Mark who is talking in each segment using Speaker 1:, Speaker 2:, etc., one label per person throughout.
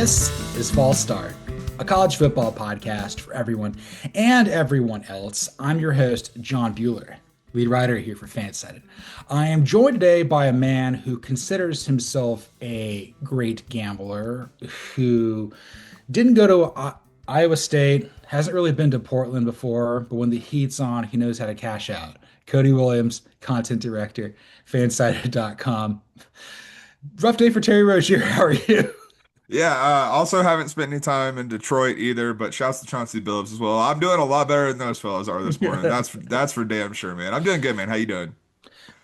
Speaker 1: This is False Start, a college football podcast for everyone and everyone else. I'm your host, John Bueller, lead writer here for Fansided. I am joined today by a man who considers himself a great gambler, who didn't go to Iowa State, hasn't really been to Portland before, but when the heat's on, he knows how to cash out. Cody Williams, content director, fansided.com. Rough day for Terry Rozier. How are you?
Speaker 2: Yeah, also haven't spent any time in Detroit either, but shouts to Chauncey Billups as well. I'm doing a lot better than those fellas are this morning. That's for damn sure, man. I'm doing good, man. How you doing?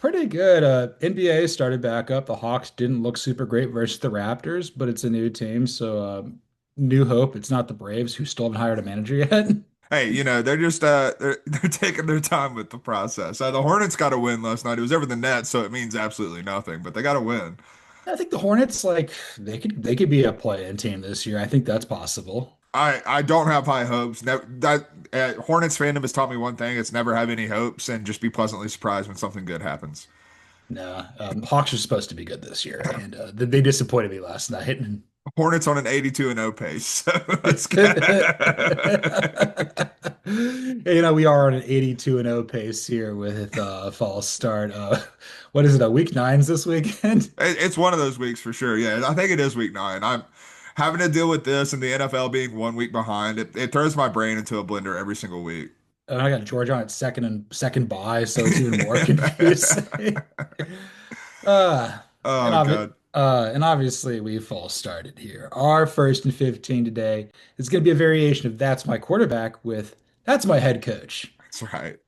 Speaker 1: Pretty good. NBA started back up. The Hawks didn't look super great versus the Raptors, but it's a new team, so new hope. It's not the Braves who still haven't hired a manager yet.
Speaker 2: Hey, they're just they're taking their time with the process. The Hornets got a win last night. It was over the net, so it means absolutely nothing, but they got a win.
Speaker 1: I think the Hornets, like they could be a play-in team this year. I think that's possible.
Speaker 2: I don't have high hopes. That Hornets fandom has taught me one thing: it's never have any hopes and just be pleasantly surprised when something good happens.
Speaker 1: No, Hawks are supposed to be good this year, and they disappointed me last night.
Speaker 2: Hornets on an 82-0 pace. So let's get
Speaker 1: We are on an 82-0 pace here with false start. What is it? Week nine's this weekend?
Speaker 2: It's one of those weeks for sure. Yeah, I think it is week nine. I'm having to deal with this and the NFL being 1 week behind. It throws my brain into a blender every single week.
Speaker 1: And I got Georgia on its second bye, so it's even more confusing. Uh, and
Speaker 2: Oh
Speaker 1: obvi
Speaker 2: God.
Speaker 1: and obviously we false started here. Our first and 15 today is going to be a variation of "That's my quarterback" with "That's my head coach."
Speaker 2: That's right.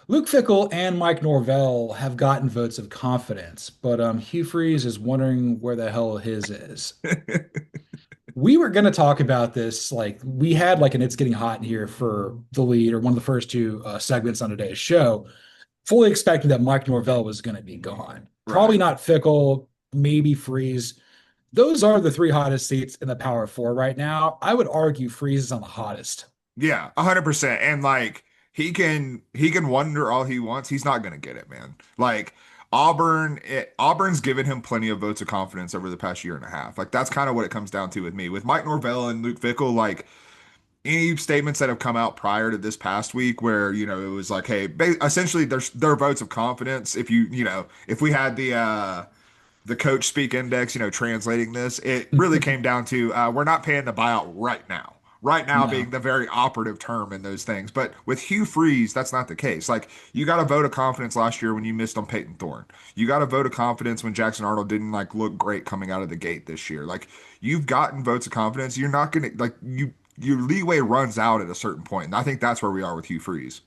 Speaker 1: Luke Fickell and Mike Norvell have gotten votes of confidence, but Hugh Freeze is wondering where the hell his is. We were going to talk about this, like we had like an "It's Getting Hot in Here" for the lead or one of the first two segments on today's show, fully expecting that Mike Norvell was going to be gone. Probably
Speaker 2: Right.
Speaker 1: not Fickell, maybe Freeze. Those are the three hottest seats in the Power Four right now. I would argue Freeze is on the hottest.
Speaker 2: Yeah, 100%. And like he can wonder all he wants. He's not gonna get it, man. Like Auburn's given him plenty of votes of confidence over the past year and a half. Like that's kind of what it comes down to with me. With Mike Norvell and Luke Fickell, like any statements that have come out prior to this past week where, it was like, hey, essentially their votes of confidence. If we had the coach speak index, translating this, it really came down to we're not paying the buyout right now. Right now being
Speaker 1: No.
Speaker 2: the very operative term in those things. But with Hugh Freeze, that's not the case. Like you got a vote of confidence last year when you missed on Peyton Thorne. You got a vote of confidence when Jackson Arnold didn't like look great coming out of the gate this year. Like you've gotten votes of confidence. You're not gonna like your leeway runs out at a certain point. And I think that's where we are with Hugh Freeze.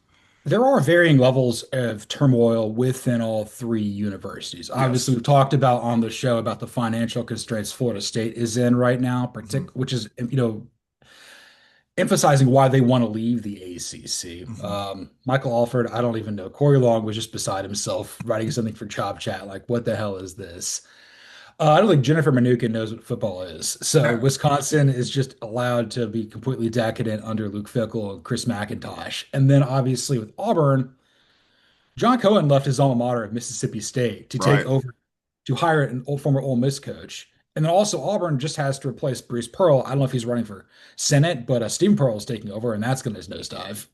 Speaker 1: There are varying levels of turmoil within all three universities. Obviously,
Speaker 2: Yes.
Speaker 1: we've talked about on the show about the financial constraints Florida State is in right now,
Speaker 2: Hmm.
Speaker 1: which is, emphasizing why they want to leave the ACC.
Speaker 2: Hmm.
Speaker 1: Michael Alford, I don't even know. Corey Long was just beside himself writing something for Chop Chat, like, what the hell is this? I don't think Jennifer Manukin knows what football is. So
Speaker 2: No.
Speaker 1: Wisconsin is just allowed to be completely decadent under Luke Fickell and Chris McIntosh. And then obviously with Auburn, John Cohen left his alma mater of Mississippi State to take
Speaker 2: Right.
Speaker 1: over to hire an former Ole Miss coach. And then also Auburn just has to replace Bruce Pearl. I don't know if he's running for Senate, but Steve Pearl is taking over, and that's going to nosedive.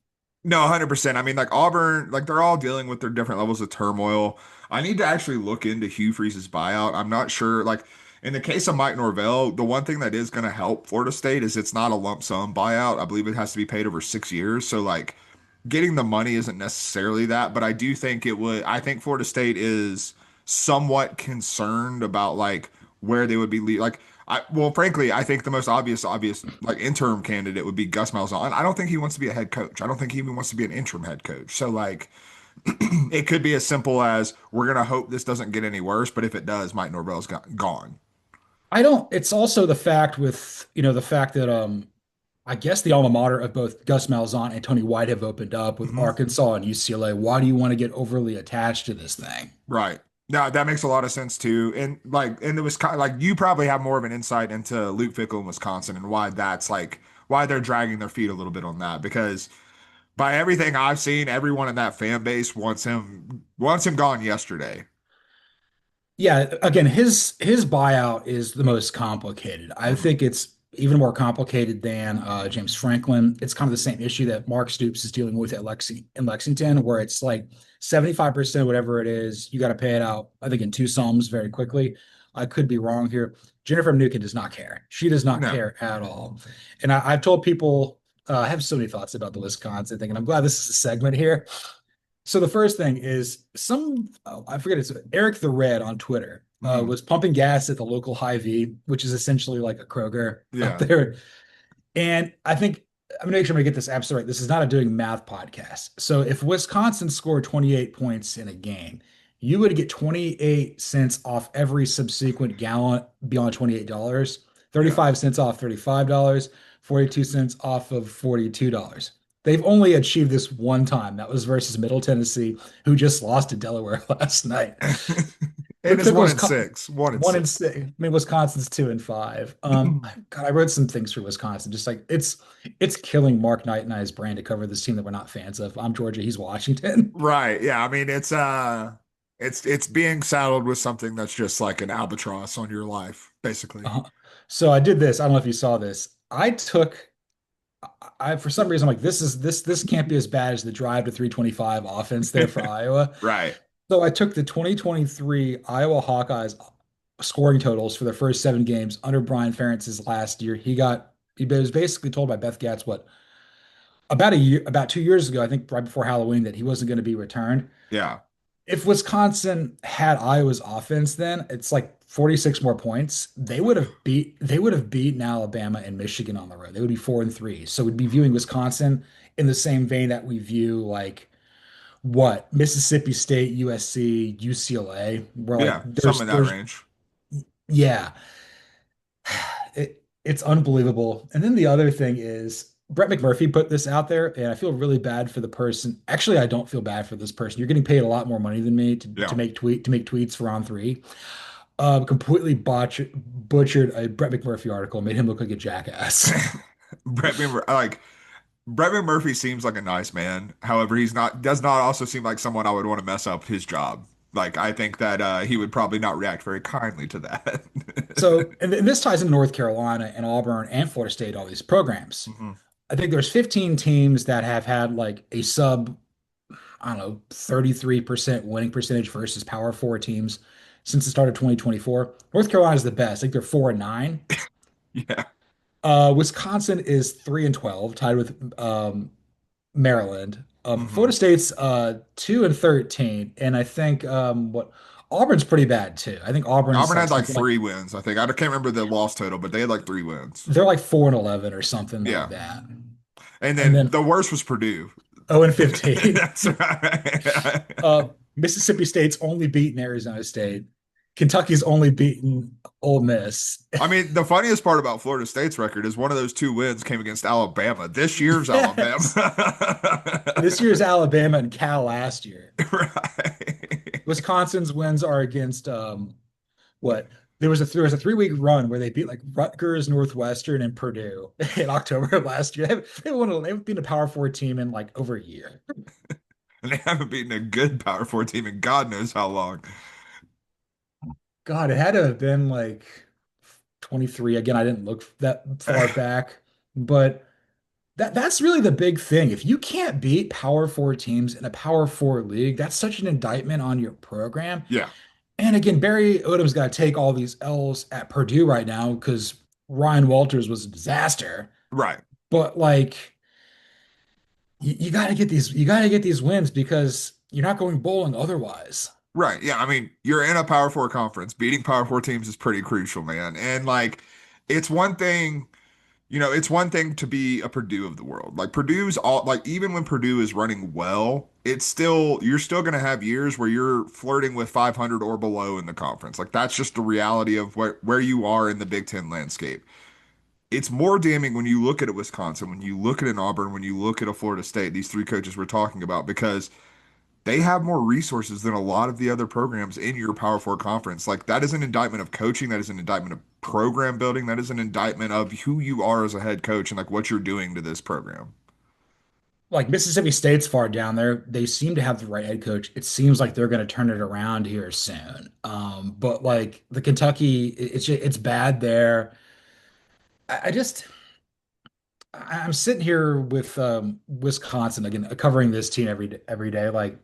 Speaker 2: No, 100%. I mean, like Auburn, like they're all dealing with their different levels of turmoil. I need to actually look into Hugh Freeze's buyout. I'm not sure. Like in the case of Mike Norvell, the one thing that is going to help Florida State is it's not a lump sum buyout. I believe it has to be paid over 6 years. So like getting the money isn't necessarily that, but I do think it would. I think Florida State is somewhat concerned about like where they would be. Like well, frankly, I think the most obvious like interim candidate would be Gus Malzahn. I don't think he wants to be a head coach. I don't think he even wants to be an interim head coach. So like it could be as simple as we're gonna hope this doesn't get any worse, but if it does, Mike Norvell's gone.
Speaker 1: I don't. It's also the fact with the fact that I guess the alma mater of both Gus Malzahn and Tony White have opened up with
Speaker 2: Mhm.
Speaker 1: Arkansas and UCLA. Why do you want to get overly attached to this thing?
Speaker 2: Right. Now that makes a lot of sense too. And it was kind of like you probably have more of an insight into Luke Fickell in Wisconsin and why that's like why they're dragging their feet a little bit on that because by everything I've seen, everyone in that fan base wants him gone yesterday.
Speaker 1: Yeah, again, his buyout is the most complicated. I
Speaker 2: Mhm.
Speaker 1: think it's even more complicated than James Franklin. It's kind of the same issue that Mark Stoops is dealing with at in Lexington, where it's like 75%, whatever it is, you got to pay it out, I think, in two sums very quickly. I could be wrong here. Jennifer Mnuchin does not care. She does not
Speaker 2: No.
Speaker 1: care at all. And I've told people, I have so many thoughts about the Wisconsin thing, and I'm glad this is a segment here. So the first thing is I forget, it's Eric the Red on Twitter
Speaker 2: Mhm.
Speaker 1: was pumping gas at the local Hy-Vee, which is essentially like a Kroger up
Speaker 2: Yeah.
Speaker 1: there. And I think I'm gonna make sure I'm gonna get this absolutely right. This is not a doing math podcast. So if Wisconsin scored 28 points in a game, you would get 28 cents off every subsequent gallon beyond $28,
Speaker 2: Yeah.
Speaker 1: 35 cents off $35, 42 cents off of $42. They've only achieved this one time. That was versus Middle Tennessee, who just lost to Delaware last night.
Speaker 2: And
Speaker 1: Look,
Speaker 2: it's
Speaker 1: look,
Speaker 2: one in
Speaker 1: Wisconsin,
Speaker 2: six. One in
Speaker 1: one and
Speaker 2: six.
Speaker 1: six. I mean, Wisconsin's 2-5. God, I wrote some things for Wisconsin. Just like it's killing Mark Knight and I's brain to cover this team that we're not fans of. I'm Georgia, he's Washington.
Speaker 2: Right. Yeah. I mean, it's being saddled with something that's just like an albatross on your life, basically.
Speaker 1: So I did this. I don't know if you saw this. I for some reason I'm like this can't be as bad as the drive to 325 offense there for Iowa.
Speaker 2: Right.
Speaker 1: So I took the 2023 Iowa Hawkeyes scoring totals for their first 7 games under Brian Ferentz's last year. He was basically told by Beth Gatz about 2 years ago, I think right before Halloween, that he wasn't going to be returned.
Speaker 2: Yeah.
Speaker 1: If Wisconsin had Iowa's offense, then it's like 46 more points. They would have beaten Alabama and Michigan on the road. They would be 4-3. So we'd be viewing Wisconsin in the same vein that we view like what Mississippi State, USC, UCLA. Where like
Speaker 2: Yeah. Something in that
Speaker 1: there's
Speaker 2: range.
Speaker 1: yeah, it's unbelievable. And then the other thing is Brett McMurphy put this out there, and I feel really bad for the person. Actually, I don't feel bad for this person. You're getting paid a lot more money than me to
Speaker 2: Yeah.
Speaker 1: make tweets for on three. Completely butchered a Brett McMurphy article, made him look like a jackass.
Speaker 2: Brett Mimmer, like Brett McMurphy seems like a nice man. However, does not also seem like someone I would want to mess up his job. Like I think that he would probably not react very kindly to that.
Speaker 1: So, and this ties in North Carolina and Auburn and Florida State, all these programs.
Speaker 2: Mhm.
Speaker 1: I think there's 15 teams that have had like a sub, I don't know, 33% winning percentage versus Power Four teams since the start of 2024. North Carolina is the best. I think they're 4-9.
Speaker 2: Yeah.
Speaker 1: Wisconsin is 3-12, tied with Maryland.
Speaker 2: Hmm.
Speaker 1: Florida State's 2-13, and I think what Auburn's pretty bad too. I think Auburn's
Speaker 2: Auburn
Speaker 1: like
Speaker 2: had like
Speaker 1: something like
Speaker 2: 3 wins, I think. I can't remember the loss total, but they had like 3 wins.
Speaker 1: they're like 4-11 or something like
Speaker 2: Yeah.
Speaker 1: that.
Speaker 2: And
Speaker 1: And
Speaker 2: then
Speaker 1: then
Speaker 2: the worst was Purdue.
Speaker 1: 0-15.
Speaker 2: That's right.
Speaker 1: Mississippi State's only beaten Arizona State. Kentucky's only beaten Ole Miss.
Speaker 2: I mean, the funniest part about Florida State's record is one of those 2 wins came against Alabama. This year's Alabama.
Speaker 1: Yes. This year's Alabama and Cal last year.
Speaker 2: Right.
Speaker 1: Wisconsin's wins are against what? There was a 3-week run where they beat like Rutgers, Northwestern, and Purdue in October of last year. They've been a Power Four team in like over a year.
Speaker 2: And they haven't beaten a good Power Four team in God knows how long.
Speaker 1: God, it had to have been like 23. Again, I didn't look that far back, but that's really the big thing. If you can't beat Power Four teams in a Power Four league, that's such an indictment on your program.
Speaker 2: Yeah,
Speaker 1: And again, Barry Odom's got to take all these L's at Purdue right now because Ryan Walters was a disaster.
Speaker 2: right.
Speaker 1: But like, you got to get these wins because you're not going bowling otherwise.
Speaker 2: Right. Yeah. I mean, you're in a Power Four conference. Beating Power Four teams is pretty crucial, man. And like, it's one thing, it's one thing to be a Purdue of the world. Like Purdue's all like even when Purdue is running well, you're still going to have years where you're flirting with 500 or below in the conference. Like that's just the reality of where you are in the Big Ten landscape. It's more damning when you look at a Wisconsin, when you look at an Auburn, when you look at a Florida State, these three coaches we're talking about, because they have more resources than a lot of the other programs in your Power Four conference. Like that is an indictment of coaching. That is an indictment of program building. That is an indictment of who you are as a head coach and like what you're doing to this program.
Speaker 1: Like Mississippi State's far down there. They seem to have the right head coach. It seems like they're going to turn it around here soon. But like the Kentucky, it's bad there. I just I'm sitting here with Wisconsin again, covering this team every day. Like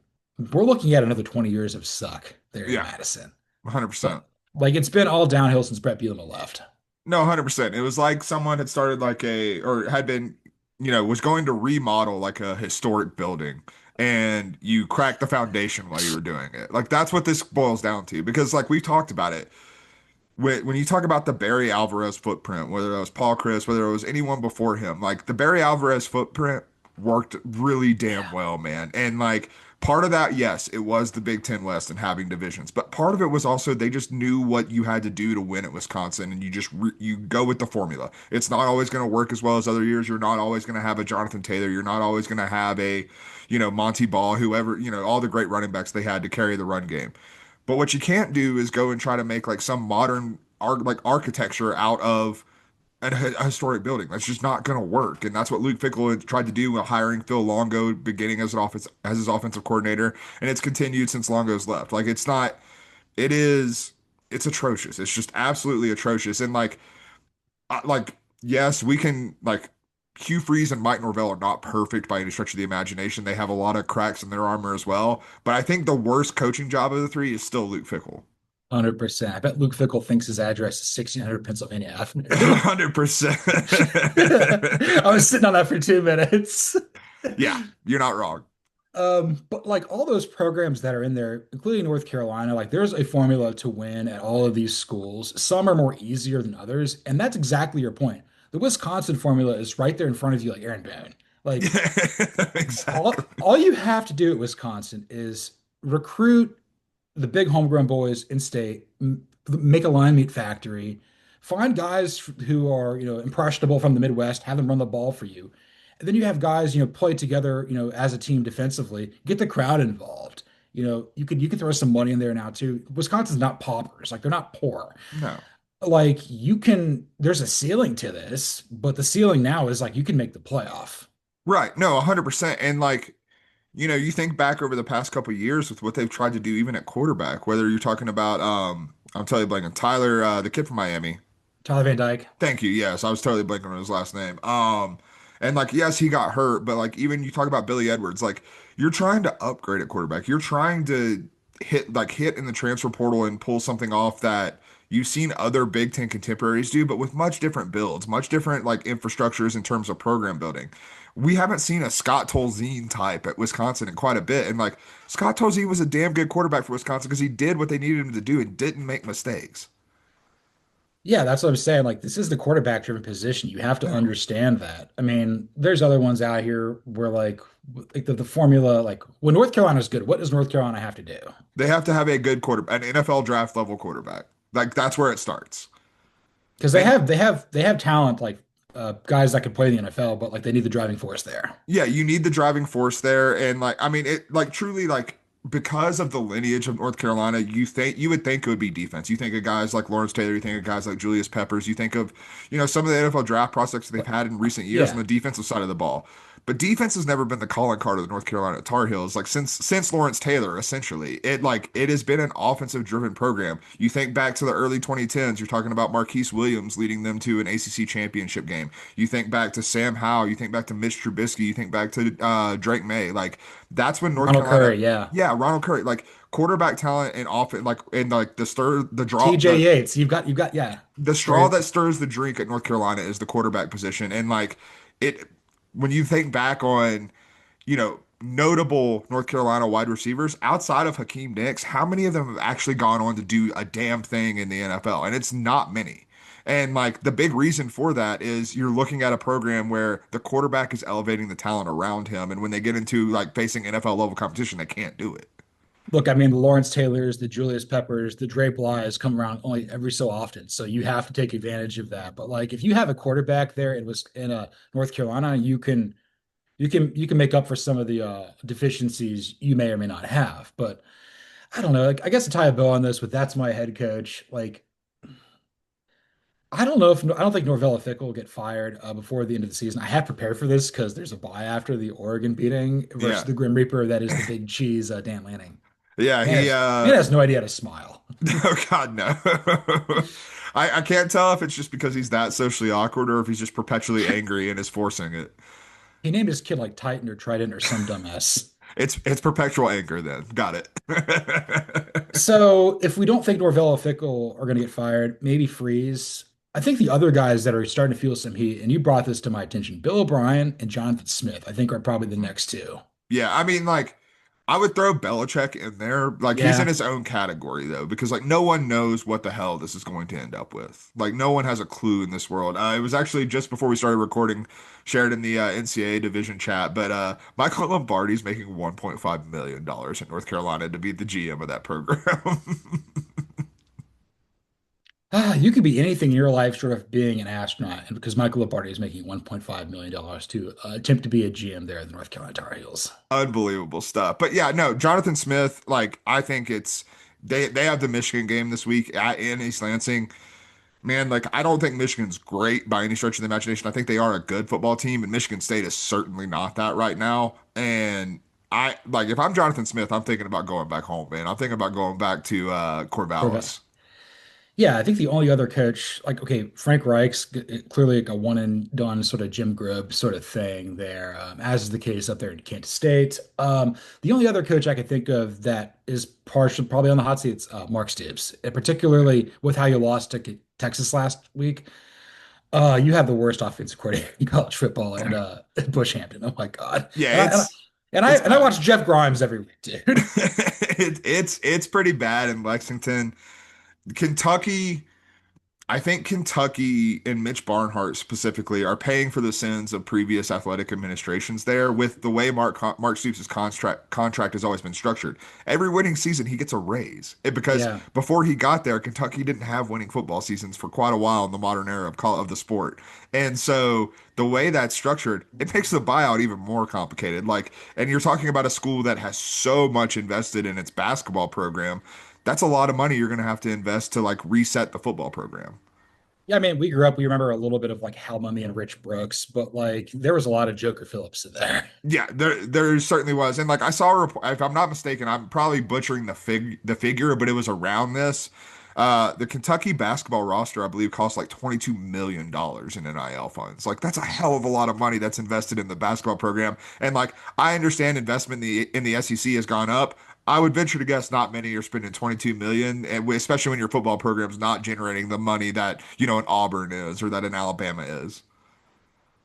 Speaker 1: we're looking at another 20 years of suck there in
Speaker 2: Yeah,
Speaker 1: Madison.
Speaker 2: 100%.
Speaker 1: But like it's been all downhill since Brett Bielema left.
Speaker 2: No, 100%. It was like someone had started or had been, was going to remodel like a historic building and you cracked the foundation while you were doing it. Like that's what this boils down to because like we talked about it. When you talk about the Barry Alvarez footprint, whether it was Paul Chris, whether it was anyone before him, like the Barry Alvarez footprint worked really damn well, man. And like part of that, yes, it was the Big Ten West and having divisions, but part of it was also they just knew what you had to do to win at Wisconsin, and you go with the formula. It's not always going to work as well as other years. You're not always going to have a Jonathan Taylor. You're not always going to have a, Monty Ball, whoever, all the great running backs they had to carry the run game. But what you can't do is go and try to make like some modern architecture out of a historic building. That's just not going to work. And that's what Luke Fickell had tried to do with hiring Phil Longo beginning as his offensive coordinator, and it's continued since Longo's left. Like it's not it is it's atrocious. It's just absolutely atrocious. And yes, we can like Hugh Freeze and Mike Norvell are not perfect by any stretch of the imagination. They have a lot of cracks in their armor as well. But I think the worst coaching job of the three is still Luke Fickell.
Speaker 1: 100%. I bet Luke Fickell thinks his address is 1600 Pennsylvania Avenue.
Speaker 2: 100%.
Speaker 1: I was sitting on that for 2 minutes.
Speaker 2: Yeah, you're not wrong.
Speaker 1: But like all those programs that are in there, including North Carolina, like there's a formula to win at all of these schools. Some are more easier than others, and that's exactly your point. The Wisconsin formula is right there in front of you, like Aaron Boone. Like
Speaker 2: Exactly.
Speaker 1: all you have to do at Wisconsin is recruit the big homegrown boys in state, make a line meat factory, find guys who are, impressionable from the Midwest, have them run the ball for you. And then you have guys, play together, as a team defensively, get the crowd involved. You could throw some money in there now too. Wisconsin's not paupers, like they're not poor.
Speaker 2: No.
Speaker 1: Like there's a ceiling to this, but the ceiling now is like you can make the playoff.
Speaker 2: Right. No, 100%. And you think back over the past couple of years with what they've tried to do even at quarterback, whether you're talking about I'm totally blanking Tyler, the kid from Miami.
Speaker 1: Tyler Van Dyke.
Speaker 2: Thank you. Yes, I was totally blanking on his last name. And like yes, he got hurt, but like even you talk about Billy Edwards, like you're trying to upgrade at quarterback. You're trying to hit in the transfer portal and pull something off that you've seen other Big Ten contemporaries do, but with much different builds, much different like infrastructures in terms of program building. We haven't seen a Scott Tolzien type at Wisconsin in quite a bit. And like Scott Tolzien was a damn good quarterback for Wisconsin because he did what they needed him to do and didn't make mistakes.
Speaker 1: Yeah, that's what I'm saying. Like, this is the quarterback driven position. You have to
Speaker 2: No.
Speaker 1: understand that. I mean, there's other ones out here where, like the formula, like when North Carolina's good, what does North Carolina have to do?
Speaker 2: They have to have a good quarterback, an NFL draft level quarterback. Like that's where it starts.
Speaker 1: Because they
Speaker 2: And
Speaker 1: have talent, like guys that could play in the NFL, but like they need the driving force there.
Speaker 2: yeah, you need the driving force there. And like, I mean, it like truly like because of the lineage of North Carolina, you would think it would be defense. You think of guys like Lawrence Taylor, you think of guys like Julius Peppers, you think of, some of the NFL draft prospects they've
Speaker 1: But
Speaker 2: had in recent years on
Speaker 1: yeah,
Speaker 2: the defensive side of the ball. But defense has never been the calling card of the North Carolina Tar Heels. Like since Lawrence Taylor, essentially, it has been an offensive driven program. You think back to the early 2010s, you're talking about Marquise Williams leading them to an ACC championship game. You think back to Sam Howell, you think back to Mitch Trubisky, you think back to Drake May. Like that's when North
Speaker 1: Ronald
Speaker 2: Carolina,
Speaker 1: Curry, yeah,
Speaker 2: yeah, Ronald Curry, like quarterback talent and often like and like
Speaker 1: TJ Yates, you've got yeah,
Speaker 2: the straw
Speaker 1: very
Speaker 2: that stirs the drink at North Carolina is the quarterback position. And like it when you think back on, notable North Carolina wide receivers outside of Hakeem Nicks, how many of them have actually gone on to do a damn thing in the NFL? And it's not many. And like the big reason for that is you're looking at a program where the quarterback is elevating the talent around him. And when they get into like facing NFL level competition, they can't do it.
Speaker 1: look. I mean, the Lawrence Taylors, the Julius Peppers, the Dre Bly's come around only every so often, so you have to take advantage of that. But like, if you have a quarterback there, it was in North Carolina, you can make up for some of the deficiencies you may or may not have. But I don't know. Like, I guess to tie a bow on this, but that's my head coach. Like, I don't think Norvell or Fickell will get fired before the end of the season. I have prepared for this because there's a bye after the Oregon beating versus
Speaker 2: Yeah.
Speaker 1: the Grim Reaper. That is the big cheese, Dan Lanning.
Speaker 2: Yeah,
Speaker 1: Man
Speaker 2: he
Speaker 1: has, man has no idea how to smile.
Speaker 2: oh God, no. I can't tell if it's just because he's that socially awkward or if he's just perpetually angry and is forcing it.
Speaker 1: He named his kid like Titan or Trident or some dumbass.
Speaker 2: It's perpetual anger then. Got it.
Speaker 1: So if we don't think Norvell or Fickell are going to get fired, maybe Freeze. I think the other guys that are starting to feel some heat, and you brought this to my attention, Bill O'Brien and Jonathan Smith, I think are probably the next two.
Speaker 2: Yeah, I mean, like, I would throw Belichick in there. Like, he's in
Speaker 1: Yeah.
Speaker 2: his own category, though, because, like, no one knows what the hell this is going to end up with. Like, no one has a clue in this world. It was actually just before we started recording, shared in the NCAA division chat, but Michael Lombardi's making $1.5 million in North Carolina to be the GM of that program.
Speaker 1: You could be anything in your life short of being an astronaut. And because Michael Lombardi is making $1.5 million to attempt to be a GM there at the North Carolina Tar Heels.
Speaker 2: Unbelievable stuff. But yeah, no, Jonathan Smith, like, I think it's they have the Michigan game this week in East Lansing. Man, like I don't think Michigan's great by any stretch of the imagination. I think they are a good football team, and Michigan State is certainly not that right now. And I like if I'm Jonathan Smith, I'm thinking about going back home, man. I'm thinking about going back to
Speaker 1: Corvette.
Speaker 2: Corvallis.
Speaker 1: Yeah, I think the only other coach, like, okay, Frank Reich's clearly like a one and done sort of Jim Grubb sort of thing there, as is the case up there in Kansas State. The only other coach I could think of that is partial, probably on the hot seat, is Mark Stoops, and particularly with how you lost to Texas last week. You have the worst offensive coordinator in college football and Bush Hampton. Oh my God.
Speaker 2: Yeah,
Speaker 1: And I and I
Speaker 2: it's
Speaker 1: and I
Speaker 2: bad.
Speaker 1: watch Jeff Grimes every week, dude.
Speaker 2: It's pretty bad in Lexington. Kentucky. I think Kentucky and Mitch Barnhart specifically are paying for the sins of previous athletic administrations there with the way Mark Stoops' contract has always been structured. Every winning season he gets a raise. Because
Speaker 1: Yeah.
Speaker 2: before he got there, Kentucky didn't have winning football seasons for quite a while in the modern era of the sport. And so the way that's structured, it makes the buyout even more complicated. Like, and you're talking about a school that has so much invested in its basketball program. That's a lot of money you're going to have to invest to like reset the football program.
Speaker 1: Yeah, I mean, we grew up, we remember a little bit of like Hal Mummy and Rich Brooks, but like there was a lot of Joker Phillips in there.
Speaker 2: Yeah, there certainly was. And like I saw a report, if I'm not mistaken, I'm probably butchering the figure, but it was around this. The Kentucky basketball roster, I believe, cost like $22 million in NIL funds. Like that's a hell of a lot of money that's invested in the basketball program. And like I understand investment in the SEC has gone up. I would venture to guess not many are spending 22 million, and especially when your football program's not generating the money that, an Auburn is or that an Alabama is.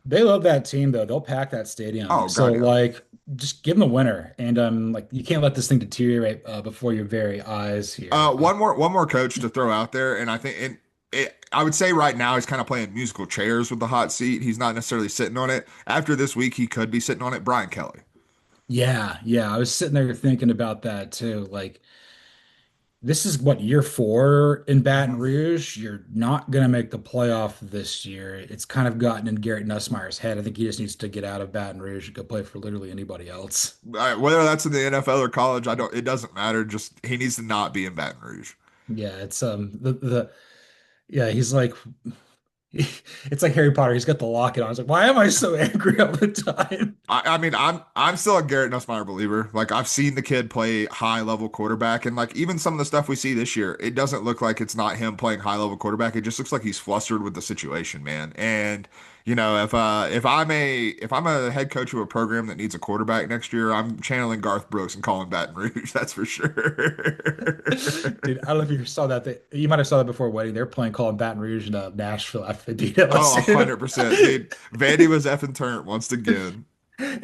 Speaker 1: They love that team though. They'll pack that stadium.
Speaker 2: Oh,
Speaker 1: So
Speaker 2: God, yeah.
Speaker 1: like just give them the winner. And like you can't let this thing deteriorate before your very eyes here.
Speaker 2: One more coach to throw out there, and I think I would say right now he's kind of playing musical chairs with the hot seat. He's not necessarily sitting on it. After this week, he could be sitting on it. Brian Kelly.
Speaker 1: Yeah, yeah. I was sitting there thinking about that too. Like this is what year four in Baton
Speaker 2: Mhm.
Speaker 1: Rouge. You're not gonna make the playoff this year. It's kind of gotten in Garrett Nussmeier's head. I think he just needs to get out of Baton Rouge and go play for literally anybody else.
Speaker 2: Whether that's in the NFL or college, I don't. It doesn't matter. Just he needs to not be in Baton Rouge.
Speaker 1: Yeah, it's the yeah, he's like it's like Harry Potter. He's got the locket on. I was like, why am I so angry all the time?
Speaker 2: I mean, I'm still a Garrett Nussmeier believer. Like I've seen the kid play high level quarterback, and like even some of the stuff we see this year, it doesn't look like it's not him playing high level quarterback. It just looks like he's flustered with the situation, man. And if I'm a head coach of a program that needs a quarterback next year, I'm channeling Garth Brooks and calling Baton Rouge. That's for sure.
Speaker 1: Dude, I don't know if you saw that. You might have saw that before wedding. They're playing calling Baton Rouge and Nashville after they beat
Speaker 2: Oh,
Speaker 1: LSU.
Speaker 2: 100%. Dude, Vandy was effing turned once again.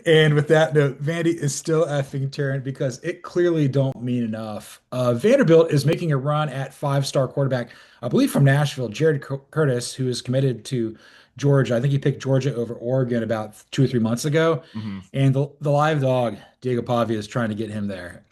Speaker 1: And with that note, Vandy is still effing turned because it clearly don't mean enough. Vanderbilt is making a run at five-star quarterback, I believe from Nashville, Jared Curtis, who is committed to Georgia. I think he picked Georgia over Oregon about 2 or 3 months ago.
Speaker 2: Mhm.
Speaker 1: And the live dog, Diego Pavia, is trying to get him there.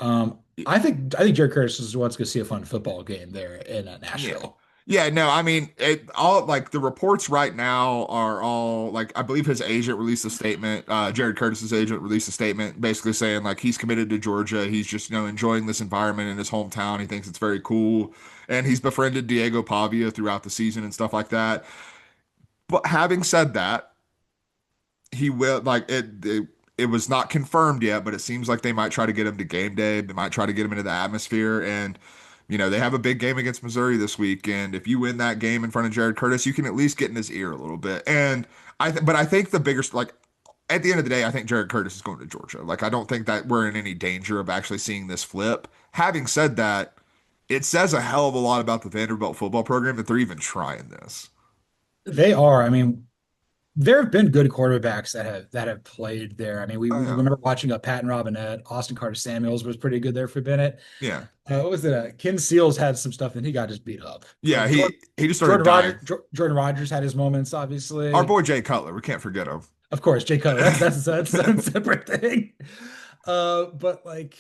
Speaker 1: I think Jared Curtis is wants to go see a fun football game there in
Speaker 2: Yeah.
Speaker 1: Nashville.
Speaker 2: Yeah, no, I mean, it all like the reports right now are all like I believe his agent released a statement, Jared Curtis's agent released a statement basically saying like he's committed to Georgia. He's just, enjoying this environment in his hometown. He thinks it's very cool. And he's befriended Diego Pavia throughout the season and stuff like that. But having said that, he will like it was not confirmed yet, but it seems like they might try to get him to game day. They might try to get him into the atmosphere. And They have a big game against Missouri this week, and if you win that game in front of Jared Curtis, you can at least get in his ear a little bit. And but I think the bigger, like, at the end of the day, I think Jared Curtis is going to Georgia. Like, I don't think that we're in any danger of actually seeing this flip. Having said that, it says a hell of a lot about the Vanderbilt football program that they're even trying this.
Speaker 1: They are. I mean, there have been good quarterbacks that have played there. I mean,
Speaker 2: Oh
Speaker 1: we
Speaker 2: yeah,
Speaker 1: remember watching a Patton Robinette. Austin Carter Samuels was pretty good there for Bennett.
Speaker 2: yeah,
Speaker 1: What was it? Ken Seals had some stuff, and he got just beat up.
Speaker 2: yeah. He just started
Speaker 1: Jordan
Speaker 2: dying.
Speaker 1: Rogers, Jordan Rogers had his moments,
Speaker 2: Our
Speaker 1: obviously.
Speaker 2: boy Jay Cutler, we can't forget him.
Speaker 1: Of course, Jay Cutler. That's its own separate thing. But like,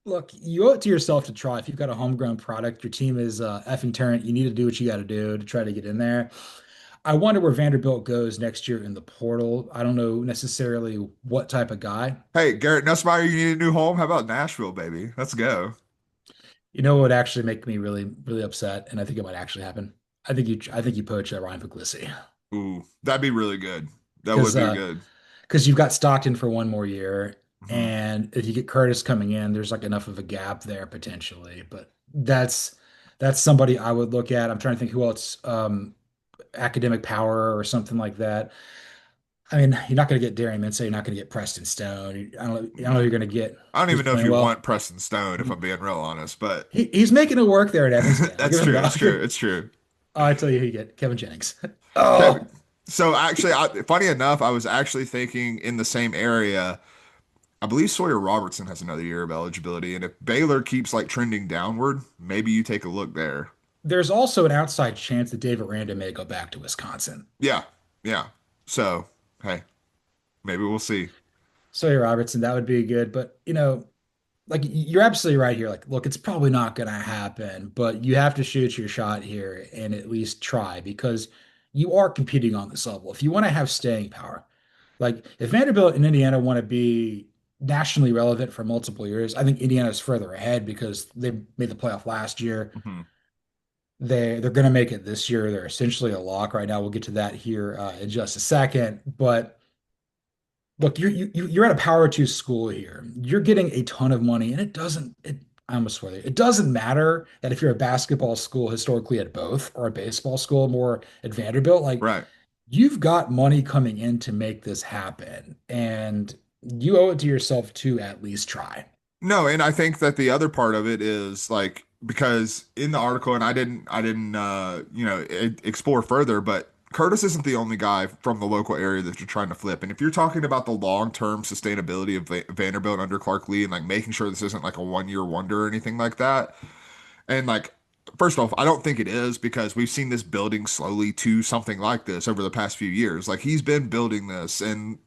Speaker 1: look, you owe it to yourself to try. If you've got a homegrown product, your team is effing turnt. You need to do what you got to do to try to get in there. I wonder where Vanderbilt goes next year in the portal. I don't know necessarily what type of guy.
Speaker 2: Hey, Garrett Nussmeier, you need a new home? How about Nashville, baby? Let's go.
Speaker 1: You know what would actually make me really, really upset, and I think it might actually happen. I think you poach Ryan Puglisi
Speaker 2: Ooh, that'd be really good. That would
Speaker 1: because
Speaker 2: be good.
Speaker 1: you've got Stockton for one more year,
Speaker 2: Mhm.
Speaker 1: and if you get Curtis coming in, there's like enough of a gap there potentially. But that's somebody I would look at. I'm trying to think who else, academic power or something like that. I mean, you're not going to get Darian Minshew. You're not going to get Preston Stone. I don't know who you're going to get
Speaker 2: I don't
Speaker 1: who's
Speaker 2: even know if
Speaker 1: playing
Speaker 2: you
Speaker 1: well.
Speaker 2: want Preston Stone, if I'm being real honest, but
Speaker 1: He's making it work there at Evanston. I'll
Speaker 2: that's
Speaker 1: give him
Speaker 2: true.
Speaker 1: that.
Speaker 2: It's true. It's true.
Speaker 1: I tell you who you get, Kevin Jennings.
Speaker 2: Kevin.
Speaker 1: Oh,
Speaker 2: So actually, funny enough, I was actually thinking in the same area. I believe Sawyer Robertson has another year of eligibility, and if Baylor keeps like trending downward, maybe you take a look there.
Speaker 1: there's also an outside chance that David Aranda may go back to Wisconsin.
Speaker 2: Yeah, yeah. So hey, maybe we'll see.
Speaker 1: Sawyer Robertson, that would be good. But like you're absolutely right here. Like, look, it's probably not going to happen, but you have to shoot your shot here and at least try because you are competing on this level. If you want to have staying power, like if Vanderbilt and Indiana want to be nationally relevant for multiple years, I think Indiana's further ahead because they made the playoff last year.
Speaker 2: Mhm.
Speaker 1: They're going to make it this year. They're essentially a lock right now. We'll get to that here in just a second, but look, you're at a power two school here. You're getting a ton of money, and I almost swear it doesn't matter that if you're a basketball school historically at both or a baseball school more at Vanderbilt, like
Speaker 2: Right.
Speaker 1: you've got money coming in to make this happen, and you owe it to yourself to at least try.
Speaker 2: No, and I think that the other part of it is like because in the article, and I didn't, explore further, but Curtis isn't the only guy from the local area that you're trying to flip. And if you're talking about the long-term sustainability of Vanderbilt under Clark Lee and like making sure this isn't like a one-year wonder or anything like that, and like, first off, I don't think it is because we've seen this building slowly to something like this over the past few years. Like he's been building this, and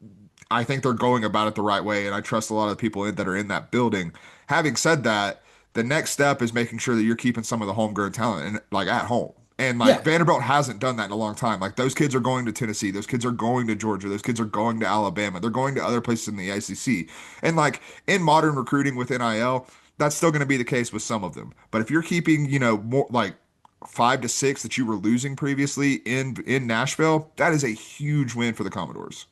Speaker 2: I think they're going about it the right way, and I trust a lot of the people that are in that building. Having said that, the next step is making sure that you're keeping some of the homegrown talent and like at home. And like
Speaker 1: Yeah,
Speaker 2: Vanderbilt hasn't done that in a long time. Like those kids are going to Tennessee, those kids are going to Georgia, those kids are going to Alabama, they're going to other places in the ACC. And like in modern recruiting with NIL, that's still going to be the case with some of them. But if you're keeping, more like 5 to 6 that you were losing previously in Nashville, that is a huge win for the Commodores.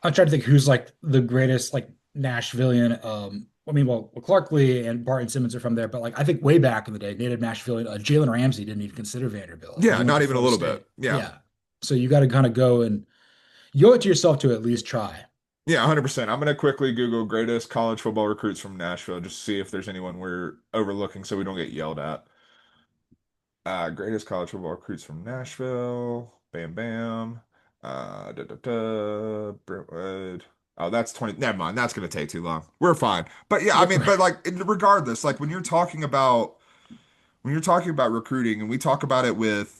Speaker 1: I'm trying to think who's like the greatest like Nashvilleian. I mean, well, Clark Lee and Barton Simmons are from there, but like I think way back in the day, native Nashvilleian, Jalen Ramsey didn't even consider Vanderbilt. Like
Speaker 2: Yeah,
Speaker 1: he went
Speaker 2: not
Speaker 1: to
Speaker 2: even a
Speaker 1: Florida
Speaker 2: little bit.
Speaker 1: State.
Speaker 2: Yeah.
Speaker 1: Yeah. So you got to kind of go and you owe it to yourself to at least try.
Speaker 2: Yeah, 100%. I'm going to quickly Google greatest college football recruits from Nashville just to see if there's anyone we're overlooking so we don't get yelled at. Greatest college football recruits from Nashville. Bam, bam. Brentwood. Oh, that's 20. Never mind. That's going to take too long. We're fine. But yeah, I
Speaker 1: Yep.
Speaker 2: mean, but like regardless, like when you're talking about recruiting and we talk about it with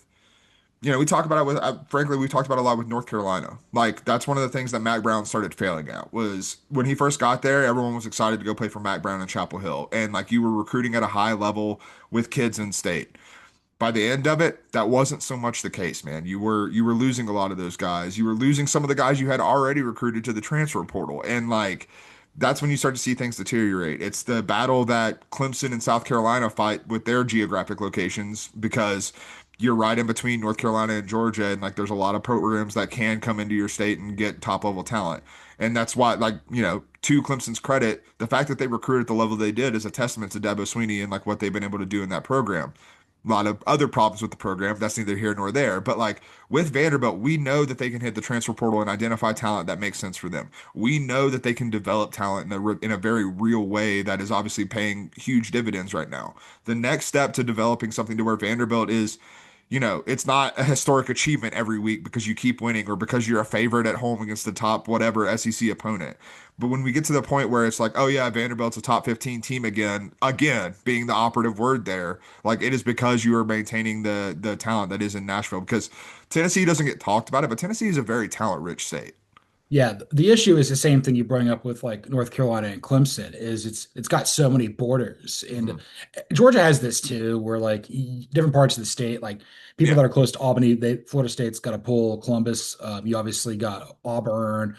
Speaker 2: we talk about it with, frankly, we talked about it a lot with North Carolina. Like, that's one of the things that Mac Brown started failing at was when he first got there, everyone was excited to go play for Mac Brown in Chapel Hill. And like, you were recruiting at a high level with kids in state. By the end of it, that wasn't so much the case, man. You were losing a lot of those guys. You were losing some of the guys you had already recruited to the transfer portal. And like, that's when you start to see things deteriorate. It's the battle that Clemson and South Carolina fight with their geographic locations because you're right in between North Carolina and Georgia, and like there's a lot of programs that can come into your state and get top level talent. And that's why, like, to Clemson's credit, the fact that they recruited at the level they did is a testament to Dabo Sweeney and like what they've been able to do in that program. A lot of other problems with the program. That's neither here nor there. But like with Vanderbilt, we know that they can hit the transfer portal and identify talent that makes sense for them. We know that they can develop talent in a very real way that is obviously paying huge dividends right now. The next step to developing something to where Vanderbilt is, it's not a historic achievement every week because you keep winning or because you're a favorite at home against the top whatever SEC opponent. But when we get to the point where it's like, oh yeah, Vanderbilt's a top 15 team again being the operative word there, like it is because you are maintaining the talent that is in Nashville. Because Tennessee doesn't get talked about it, but Tennessee is a very talent rich state.
Speaker 1: Yeah, the issue is the same thing you bring up with like North Carolina and Clemson is it's got so many borders, and
Speaker 2: Mhm.
Speaker 1: Georgia has this too, where like different parts of the state, like people
Speaker 2: Yeah.
Speaker 1: that are close to Albany, Florida State's got a pull. Columbus, you obviously got Auburn,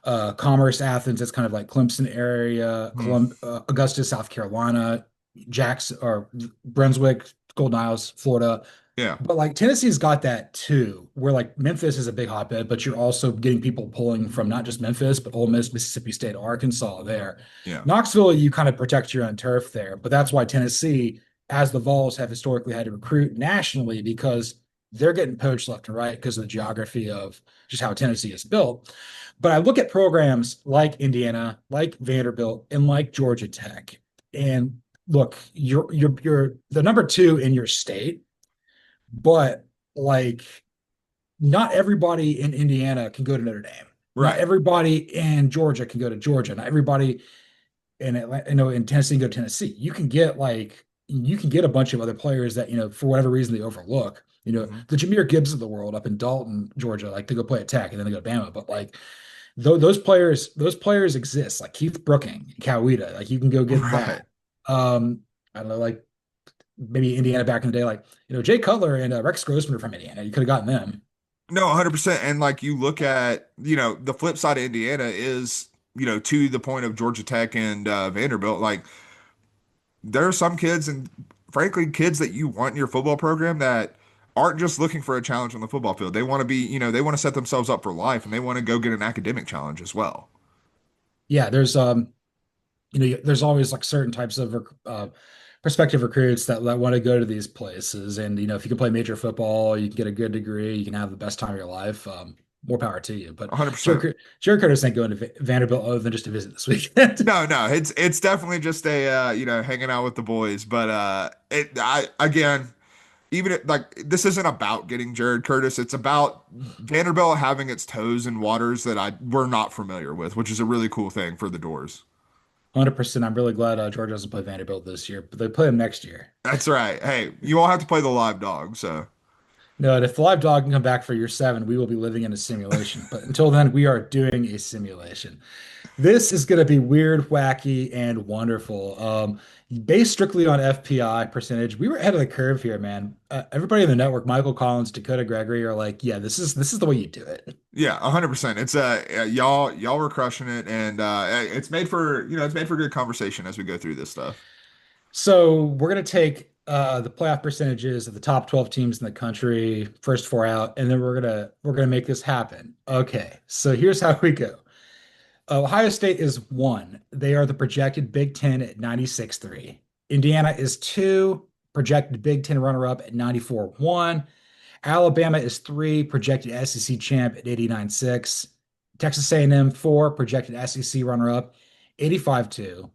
Speaker 1: Commerce, Athens. That's kind of like Clemson area.
Speaker 2: Mhm.
Speaker 1: Augusta, South Carolina, Jackson or Brunswick, Golden Isles, Florida.
Speaker 2: Yeah.
Speaker 1: But like Tennessee's got that too, where like Memphis is a big hotbed, but you're also getting people pulling from not just Memphis, but Ole Miss, Mississippi State, Arkansas there.
Speaker 2: Yeah.
Speaker 1: Knoxville, you kind of protect your own turf there, but that's why Tennessee, as the Vols have historically had to recruit nationally because they're getting poached left and right because of the geography of just how Tennessee is built. But I look at programs like Indiana, like Vanderbilt, and like Georgia Tech, and look, you're the number two in your state, but like not everybody in Indiana can go to Notre Dame. Not
Speaker 2: Right.
Speaker 1: everybody in Georgia can go to Georgia. Not everybody in Atlanta, in Tennessee can go to Tennessee. You can get a bunch of other players that for whatever reason they overlook.
Speaker 2: Mhm.
Speaker 1: The Jameer Gibbs of the world up in Dalton, Georgia, like to go play at Tech and then they go to Bama. But like those players exist. Like Keith Brooking, Coweta, like you can go get
Speaker 2: Right.
Speaker 1: that. I don't know, like maybe Indiana back in the day, like Jay Cutler and Rex Grossman are from Indiana. You could have gotten them.
Speaker 2: No, 100%. And like you look at, the flip side of Indiana is, to the point of Georgia Tech and Vanderbilt, like there are some kids and frankly kids that you want in your football program that aren't just looking for a challenge on the football field. They want to be, they want to set themselves up for life and they want to go get an academic challenge as well.
Speaker 1: Yeah, there's always like certain types of prospective recruits that want to go to these places, and if you can play major football, you can get a good degree, you can have the best time of your life. More power to you. But
Speaker 2: 100%.
Speaker 1: Jared Curtis ain't going to Vanderbilt other than just to visit this weekend.
Speaker 2: No, no, it's definitely just a hanging out with the boys, but it I again, like this isn't about getting Jared Curtis. It's about Vanderbilt having its toes in waters that we're not familiar with, which is a really cool thing for the Doors.
Speaker 1: 100%. I'm really glad Georgia doesn't play Vanderbilt this year, but they play them next year.
Speaker 2: That's right. Hey, you all have to play the live dog, so
Speaker 1: No, and if the live dog can come back for year seven, we will be living in a simulation. But until then, we are doing a simulation. This is going to be weird, wacky, and wonderful. Based strictly on FPI percentage, we were ahead of the curve here, man. Everybody in the network, Michael Collins, Dakota Gregory, are like, yeah, this is the way you do it.
Speaker 2: yeah, 100%. It's y'all were crushing it, and it's made for good conversation as we go through this stuff.
Speaker 1: So we're gonna take the playoff percentages of the top 12 teams in the country, first four out, and then we're gonna make this happen. Okay, so here's how we go. Ohio State is one. They are the projected Big Ten at 96.3. Indiana is two, projected Big Ten runner-up at 94.1. Alabama is three, projected SEC champ at 89.6. Texas A&M four, projected SEC runner-up, 85.2.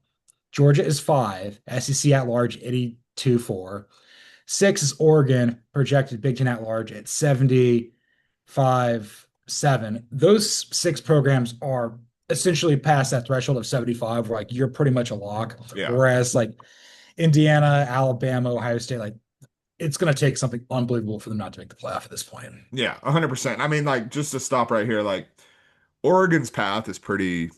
Speaker 1: Georgia is five, SEC at large, 82.4. Six is Oregon, projected Big Ten at large at 75.7. Those six programs are essentially past that threshold of 75, where like you're pretty much a lock.
Speaker 2: Yeah.
Speaker 1: Whereas like Indiana, Alabama, Ohio State, like it's going to take something unbelievable for them not to make the playoff at this point.
Speaker 2: Yeah, 100%. I mean, like, just to stop right here, like, Oregon's path is pretty,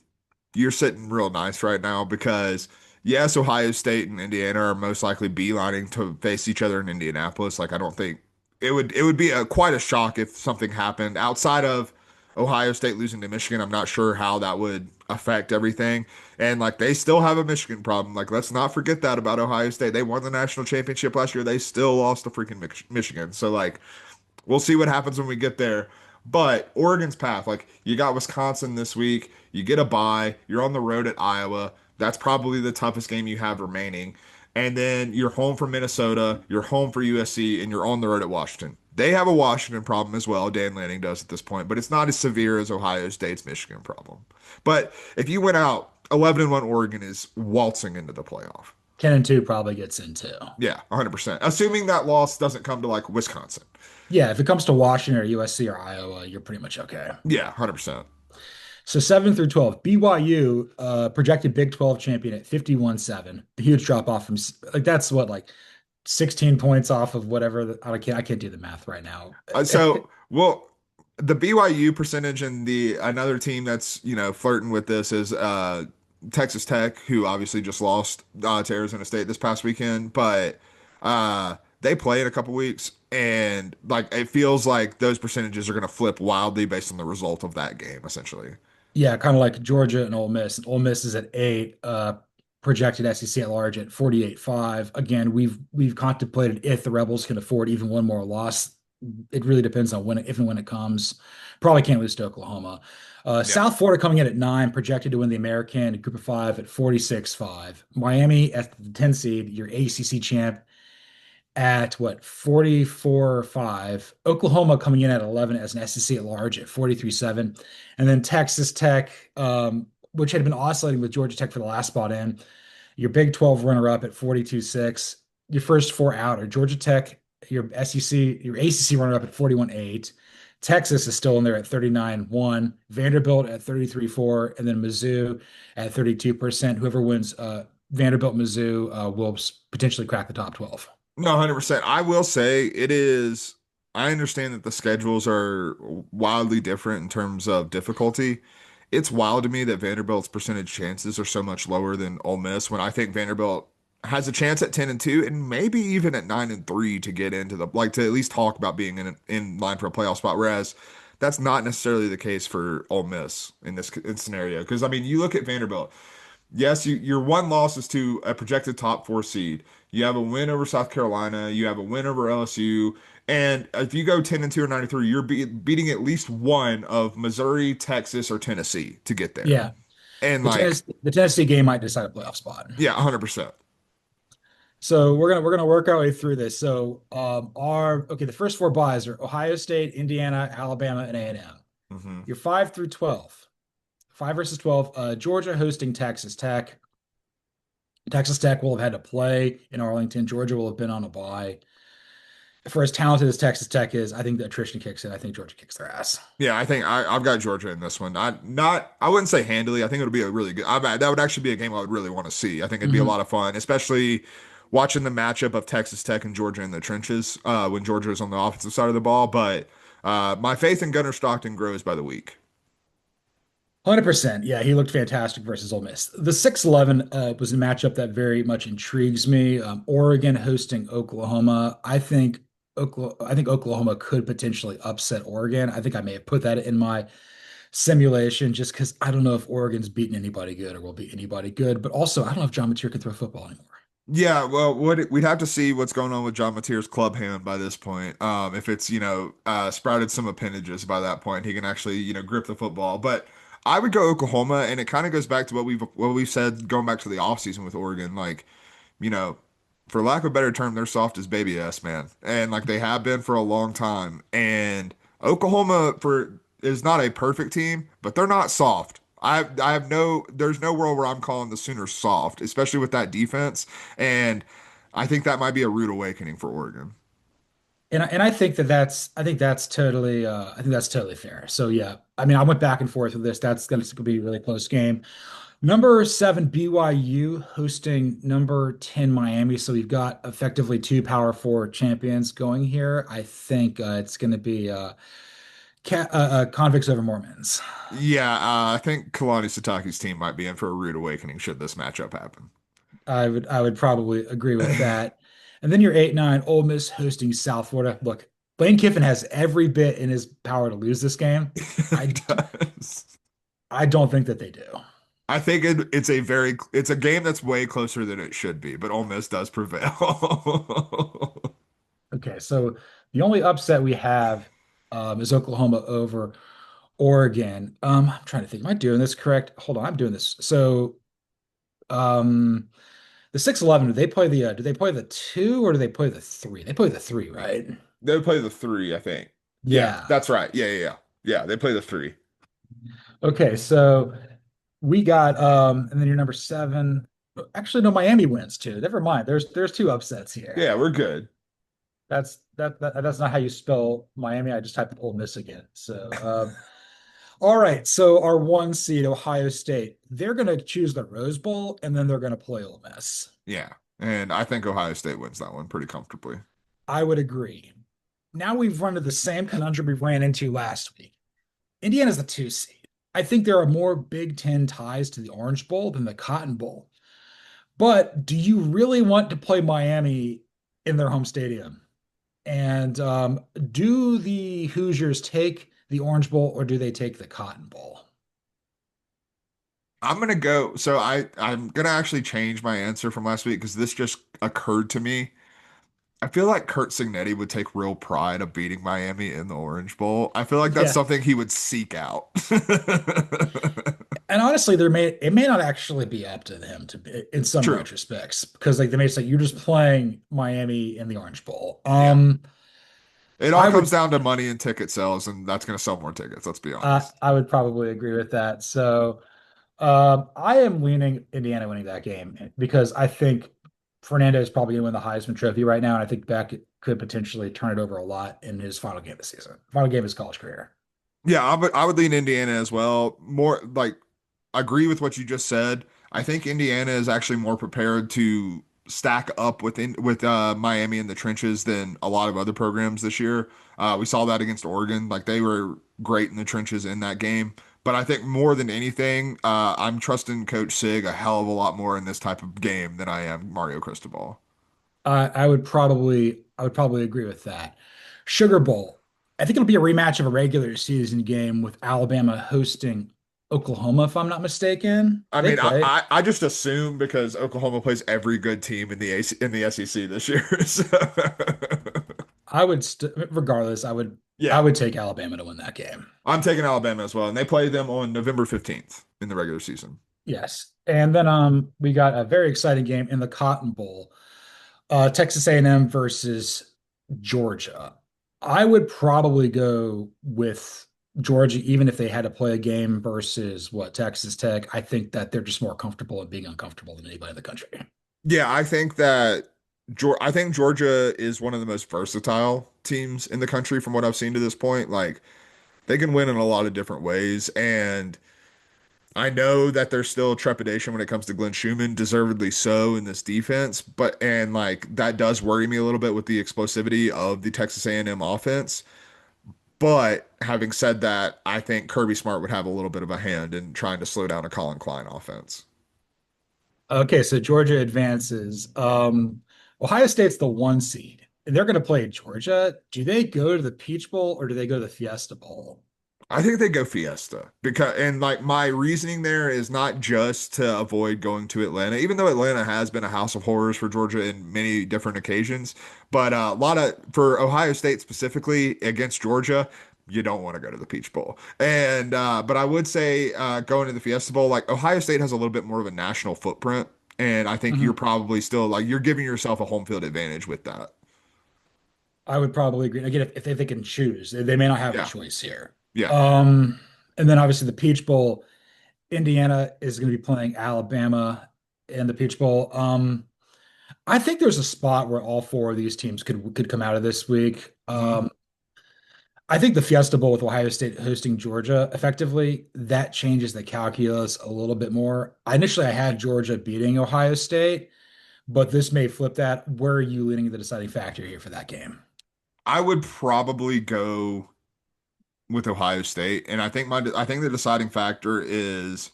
Speaker 2: you're sitting real nice right now because, yes, Ohio State and Indiana are most likely beelining to face each other in Indianapolis. Like, I don't think it would be quite a shock if something happened outside of Ohio State losing to Michigan, I'm not sure how that would affect everything. And like they still have a Michigan problem. Like let's not forget that about Ohio State. They won the national championship last year. They still lost to freaking Michigan. So like we'll see what happens when we get there. But Oregon's path, like you got Wisconsin this week, you get a bye, you're on the road at Iowa. That's probably the toughest game you have remaining. And then you're home for Minnesota, you're home for USC, and you're on the road at Washington. They have a Washington problem as well. Dan Lanning does at this point, but it's not as severe as Ohio State's Michigan problem. But if you went out 11 and 1, Oregon is waltzing into the playoff.
Speaker 1: 10-2 probably gets into.
Speaker 2: Yeah, 100%. Assuming that loss doesn't come to like Wisconsin.
Speaker 1: Yeah, if it comes to Washington or USC or Iowa, you're pretty much okay.
Speaker 2: Yeah, 100%.
Speaker 1: So 7 through 12, BYU projected Big 12 champion at 51-7. The huge drop off from like that's what like 16 points off of whatever. I can't do the math right now.
Speaker 2: Well, the BYU percentage and the another team that's flirting with this is Texas Tech, who obviously just lost to Arizona State this past weekend, but they play in a couple weeks, and like it feels like those percentages are going to flip wildly based on the result of that game, essentially.
Speaker 1: Yeah, kind of like Georgia and Ole Miss. Ole Miss is at 8, projected SEC at large at 48-5. Again, we've contemplated if the Rebels can afford even one more loss. It really depends on if and when it comes. Probably can't lose to Oklahoma.
Speaker 2: Yeah.
Speaker 1: South Florida coming in at 9, projected to win the American Group of 5 at 46-5. Miami at the 10 seed, your ACC champ at what 44-5. Oklahoma coming in at 11 as an SEC at large at 43-7. And then Texas Tech, which had been oscillating with Georgia Tech for the last spot in, your Big 12 runner-up at 42-6. Your first four out are Georgia Tech, your SEC, your ACC runner-up at 41-8. Texas is still in there at 39-1. Vanderbilt at 33-4, and then Mizzou at 32%. Whoever wins Vanderbilt, Mizzou will potentially crack the top 12.
Speaker 2: No, 100%. I will say it is. I understand that the schedules are wildly different in terms of difficulty. It's wild to me that Vanderbilt's percentage chances are so much lower than Ole Miss when I think Vanderbilt has a chance at 10 and 2 and maybe even at 9 and 3 to get into the like to at least talk about being in line for a playoff spot. Whereas that's not necessarily the case for Ole Miss in this scenario. Because I mean, you look at Vanderbilt. Yes, your one loss is to a projected top 4 seed. You have a win over South Carolina. You have a win over LSU. And if you go 10 and 2 or 93, you're beating at least one of Missouri, Texas, or Tennessee to get there.
Speaker 1: Yeah,
Speaker 2: And
Speaker 1: the
Speaker 2: like,
Speaker 1: Tennessee game might decide a playoff spot.
Speaker 2: yeah, 100%.
Speaker 1: So we're gonna work our way through this. So the first four buys are Ohio State, Indiana, Alabama, and A&M.
Speaker 2: Hmm.
Speaker 1: You're 5 through 12. 5 versus 12. Georgia hosting Texas Tech. Texas Tech will have had to play in Arlington. Georgia will have been on a bye. For as talented as Texas Tech is, I think the attrition kicks in. I think Georgia kicks their ass.
Speaker 2: Yeah, I think I've got Georgia in this one. I wouldn't say handily. I think it'll be a really good. That would actually be a game I would really want to see. I think it'd be a
Speaker 1: Mhm.
Speaker 2: lot of fun, especially watching the matchup of Texas Tech and Georgia in the trenches when Georgia is on the offensive side of the ball. But my faith in Gunnar Stockton grows by the week.
Speaker 1: 100%. Yeah, he looked fantastic versus Ole Miss. The 6-11 was a matchup that very much intrigues me. Oregon hosting Oklahoma. I think Oklahoma could potentially upset Oregon. I think I may have put that in my simulation just because I don't know if Oregon's beaten anybody good or will beat anybody good. But also, I don't know if John Mateer can throw football anymore.
Speaker 2: Yeah, well, we'd have to see what's going on with John Mateer's club hand by this point. If it's sprouted some appendages by that point, he can actually grip the football. But I would go Oklahoma, and it kind of goes back to what we've said going back to the offseason with Oregon. Like, you know, for lack of a better term, they're soft as baby ass, man, and like they have been for a long time. And Oklahoma is not a perfect team, but they're not soft. There's no world where I'm calling the Sooners soft, especially with that defense. And I think that might be a rude awakening for Oregon.
Speaker 1: And I think that's totally fair. So yeah, I mean, I went back and forth with this. That's going to be a really close game. Number 7 BYU hosting number 10 Miami. So we've got effectively two Power Four champions going here. I think it's going to be convicts over Mormons.
Speaker 2: Yeah, I think Kalani Sitake's team might be in for a rude awakening should this matchup happen.
Speaker 1: I would probably agree with that. And then you're 8-9 Ole Miss hosting South Florida. Look, Lane Kiffin has every bit in his power to lose this game. I
Speaker 2: It does.
Speaker 1: I don't think that they do.
Speaker 2: I think it's a game that's way closer than it should be, but Ole Miss does prevail.
Speaker 1: Okay, so the only upset we have is Oklahoma over Oregon. I'm trying to think, am I doing this correct? Hold on, I'm doing this. So um, the 6-11, do they play the two or do they play the three? They play the three, right?
Speaker 2: They play the three, I think. Yeah,
Speaker 1: Yeah.
Speaker 2: that's right. Yeah. Yeah, they play the three.
Speaker 1: Okay, so we got and then your number seven. Actually, no, Miami wins too. Never mind. There's two upsets here.
Speaker 2: Yeah, we're good.
Speaker 1: That's not how you spell Miami. I just typed Ole Miss again. So all right. So our one seed, Ohio State, they're gonna choose the Rose Bowl and then they're gonna play Ole Miss.
Speaker 2: Yeah. And I think Ohio State wins that one pretty comfortably.
Speaker 1: I would agree. Now we've run into the same conundrum we ran into last week. Indiana's the two seed. I think there are more Big Ten ties to the Orange Bowl than the Cotton Bowl. But do you really want to play Miami in their home stadium? And do the Hoosiers take the Orange Bowl or do they take the Cotton Bowl?
Speaker 2: I'm gonna go. So I'm gonna actually change my answer from last week because this just occurred to me. I feel like Kurt Signetti would take real pride of beating Miami in the Orange Bowl. I feel like that's
Speaker 1: Yeah.
Speaker 2: something he would seek out.
Speaker 1: And honestly, it may not actually be up to them to be, in some
Speaker 2: True.
Speaker 1: retrospects because like they may say you're just playing Miami in the Orange Bowl.
Speaker 2: Yeah. It all
Speaker 1: I
Speaker 2: comes
Speaker 1: would
Speaker 2: down to money and ticket sales, and that's gonna sell more tickets, let's be honest.
Speaker 1: I would probably agree with that. So I am leaning Indiana winning that game because I think Fernando is probably going to win the Heisman Trophy right now, and I think Beck could potentially turn it over a lot in his final game this season, final game of his college career.
Speaker 2: Yeah, I would lean Indiana as well. More like agree with what you just said. I think Indiana is actually more prepared to stack up with Miami in the trenches than a lot of other programs this year. We saw that against Oregon. Like they were great in the trenches in that game. But I think more than anything, I'm trusting Coach Sig a hell of a lot more in this type of game than I am Mario Cristobal.
Speaker 1: I would probably agree with that. Sugar Bowl. I think it'll be a rematch of a regular season game with Alabama hosting Oklahoma, if I'm not mistaken.
Speaker 2: I
Speaker 1: They
Speaker 2: mean, I,
Speaker 1: play.
Speaker 2: I I just assume because Oklahoma plays every good team in the SEC this year. So
Speaker 1: Regardless, I
Speaker 2: yeah,
Speaker 1: would take Alabama to win that game.
Speaker 2: I'm taking Alabama as well, and they play them on November 15th in the regular season.
Speaker 1: Yes. And then we got a very exciting game in the Cotton Bowl. Texas A&M versus Georgia. I would probably go with Georgia, even if they had to play a game versus what Texas Tech. I think that they're just more comfortable in being uncomfortable than anybody in the country.
Speaker 2: Yeah, I think Georgia is one of the most versatile teams in the country from what I've seen to this point. Like they can win in a lot of different ways, and I know that there's still trepidation when it comes to Glenn Schumann, deservedly so in this defense, but and like that does worry me a little bit with the explosivity of the Texas A&M offense. But having said that, I think Kirby Smart would have a little bit of a hand in trying to slow down a Colin Klein offense.
Speaker 1: Okay, so Georgia advances. Ohio State's the one seed. And they're going to play Georgia. Do they go to the Peach Bowl or do they go to the Fiesta Bowl?
Speaker 2: I think they go Fiesta because, and like my reasoning there is not just to avoid going to Atlanta, even though Atlanta has been a house of horrors for Georgia in many different occasions. But a lot of, for Ohio State specifically against Georgia, you don't want to go to the Peach Bowl. And, but I would say going to the Fiesta Bowl, like Ohio State has a little bit more of a national footprint. And I think you're
Speaker 1: Mhm.
Speaker 2: probably still like, you're giving yourself a home field advantage with that.
Speaker 1: I would probably agree. Again, if they can choose, they may not have a
Speaker 2: Yeah.
Speaker 1: choice here.
Speaker 2: Yeah.
Speaker 1: Um, and then obviously the Peach Bowl, Indiana is going to be playing Alabama in the Peach Bowl. I think there's a spot where all four of these teams could come out of this week.
Speaker 2: Mhm.
Speaker 1: I think the Fiesta Bowl with Ohio State hosting Georgia effectively, that changes the calculus a little bit more. I had Georgia beating Ohio State, but this may flip that. Where are you leaning the deciding factor here for that game?
Speaker 2: I would probably go with Ohio State, and I think the deciding factor is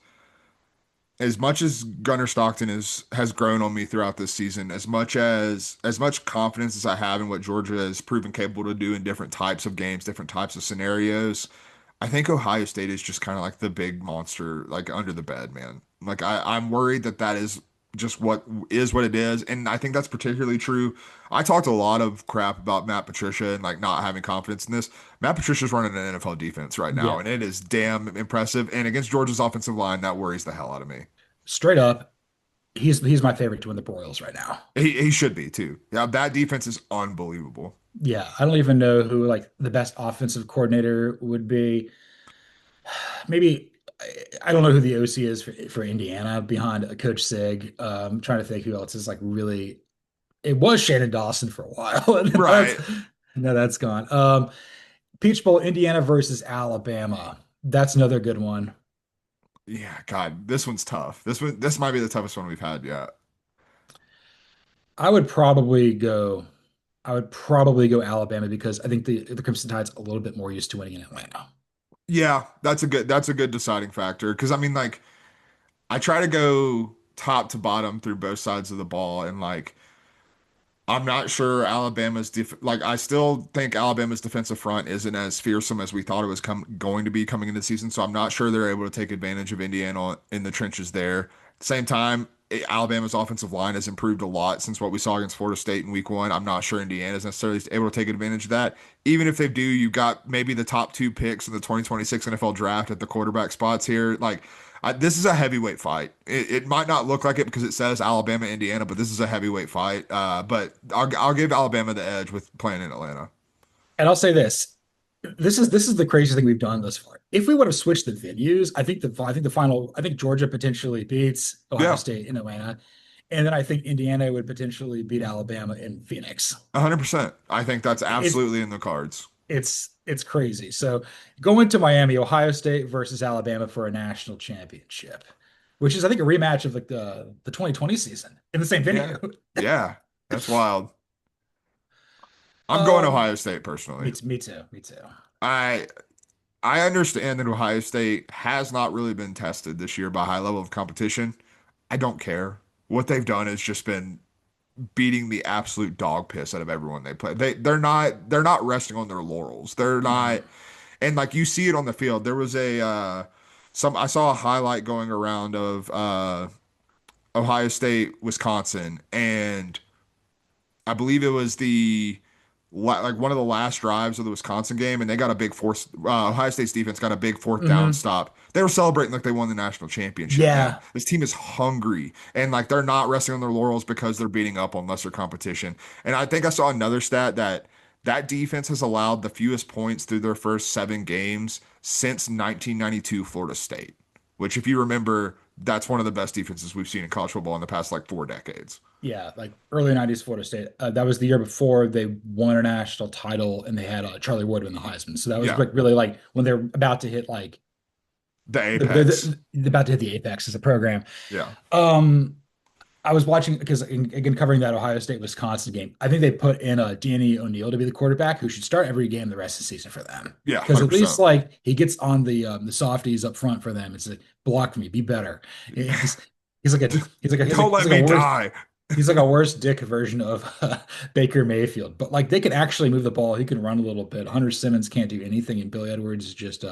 Speaker 2: as much as Gunnar Stockton has grown on me throughout this season, as much confidence as I have in what Georgia has proven capable to do in different types of games, different types of scenarios, I think Ohio State is just kind of like the big monster, like under the bed, man. Like I'm worried that that is just what it is, and I think that's particularly true. I talked a lot of crap about Matt Patricia and like not having confidence in this. Matt Patricia's running an NFL defense right now,
Speaker 1: Yeah,
Speaker 2: and it is damn impressive. And against Georgia's offensive line, that worries the hell out of me.
Speaker 1: straight up, he's my favorite to win the Broyles right now.
Speaker 2: He should be too. Yeah, that defense is unbelievable.
Speaker 1: Yeah, I don't even know who like the best offensive coordinator would be. Maybe I don't know who the OC is for Indiana behind Coach Sig. Trying to think who else is like really. It was Shannon Dawson for a while, and
Speaker 2: Right.
Speaker 1: that's gone. Peach Bowl, Indiana versus Alabama. That's another good one.
Speaker 2: Yeah, God, this one's tough. This might be the toughest one we've had yet.
Speaker 1: I would probably go. I would probably go Alabama because I think the Crimson Tide's a little bit more used to winning in Atlanta.
Speaker 2: Yeah, that's a good deciding factor. Because I mean, like, I try to go top to bottom through both sides of the ball, and like I'm not sure I still think Alabama's defensive front isn't as fearsome as we thought it was going to be coming into the season. So I'm not sure they're able to take advantage of Indiana in the trenches there. At the same time, Alabama's offensive line has improved a lot since what we saw against Florida State in week one. I'm not sure Indiana's necessarily able to take advantage of that. Even if they do, you got maybe the top two picks in the 2026 NFL draft at the quarterback spots here. This is a heavyweight fight. It might not look like it because it says Alabama, Indiana, but this is a heavyweight fight. But I'll give Alabama the edge with playing in Atlanta.
Speaker 1: And I'll say this: this is the craziest thing we've done thus far. If we would have switched the venues, I think Georgia potentially beats Ohio
Speaker 2: Yeah,
Speaker 1: State in Atlanta, and then I think Indiana would potentially beat Alabama in Phoenix.
Speaker 2: 100%. I think that's
Speaker 1: It's
Speaker 2: absolutely in the cards.
Speaker 1: it's crazy. So going to Miami, Ohio State versus Alabama for a national championship, which is I think a rematch of like the 2020 season in the same
Speaker 2: Yeah,
Speaker 1: venue.
Speaker 2: yeah, that's wild. I'm going
Speaker 1: Um,
Speaker 2: Ohio State personally.
Speaker 1: me too, me too.
Speaker 2: I I understand that Ohio State has not really been tested this year by high level of competition. I don't care. What they've done has just been beating the absolute dog piss out of everyone they play. They're not resting on their laurels. They're not,
Speaker 1: Mhm.
Speaker 2: and like you see it on the field. There was a some I saw a highlight going around of Ohio State, Wisconsin, and I believe it was like one of the last drives of the Wisconsin game, and they got a big force. Ohio State's defense got a big fourth down
Speaker 1: Mhm.
Speaker 2: stop. They were celebrating like they won the national championship, man.
Speaker 1: Yeah,
Speaker 2: This team is hungry, and like they're not resting on their laurels because they're beating up on lesser competition. And I think I saw another stat that defense has allowed the fewest points through their first 7 games since 1992 Florida State, which, if you remember, that's one of the best defenses we've seen in college football in the past like 4 decades.
Speaker 1: yeah, like early 90s Florida State. That was the year before they won a national title and they had Charlie Ward win the Heisman. So that was
Speaker 2: Yeah,
Speaker 1: like really like when they're about to hit like
Speaker 2: the
Speaker 1: they're
Speaker 2: apex.
Speaker 1: about to hit the apex as a program.
Speaker 2: Yeah.
Speaker 1: Um, I was watching because again covering that Ohio State Wisconsin game. I think they put in Danny O'Neal to be the quarterback who should start every game the rest of the season for them
Speaker 2: Yeah,
Speaker 1: because at least
Speaker 2: 100%.
Speaker 1: like he gets on the softies up front for them. It's like block me, be better.
Speaker 2: Don't
Speaker 1: He's
Speaker 2: let
Speaker 1: like
Speaker 2: me
Speaker 1: a worse
Speaker 2: die.
Speaker 1: he's like a worse dick version of Baker Mayfield. But like they can actually move the ball. He can run a little bit. Hunter Simmons can't do anything, and Billy Edwards is just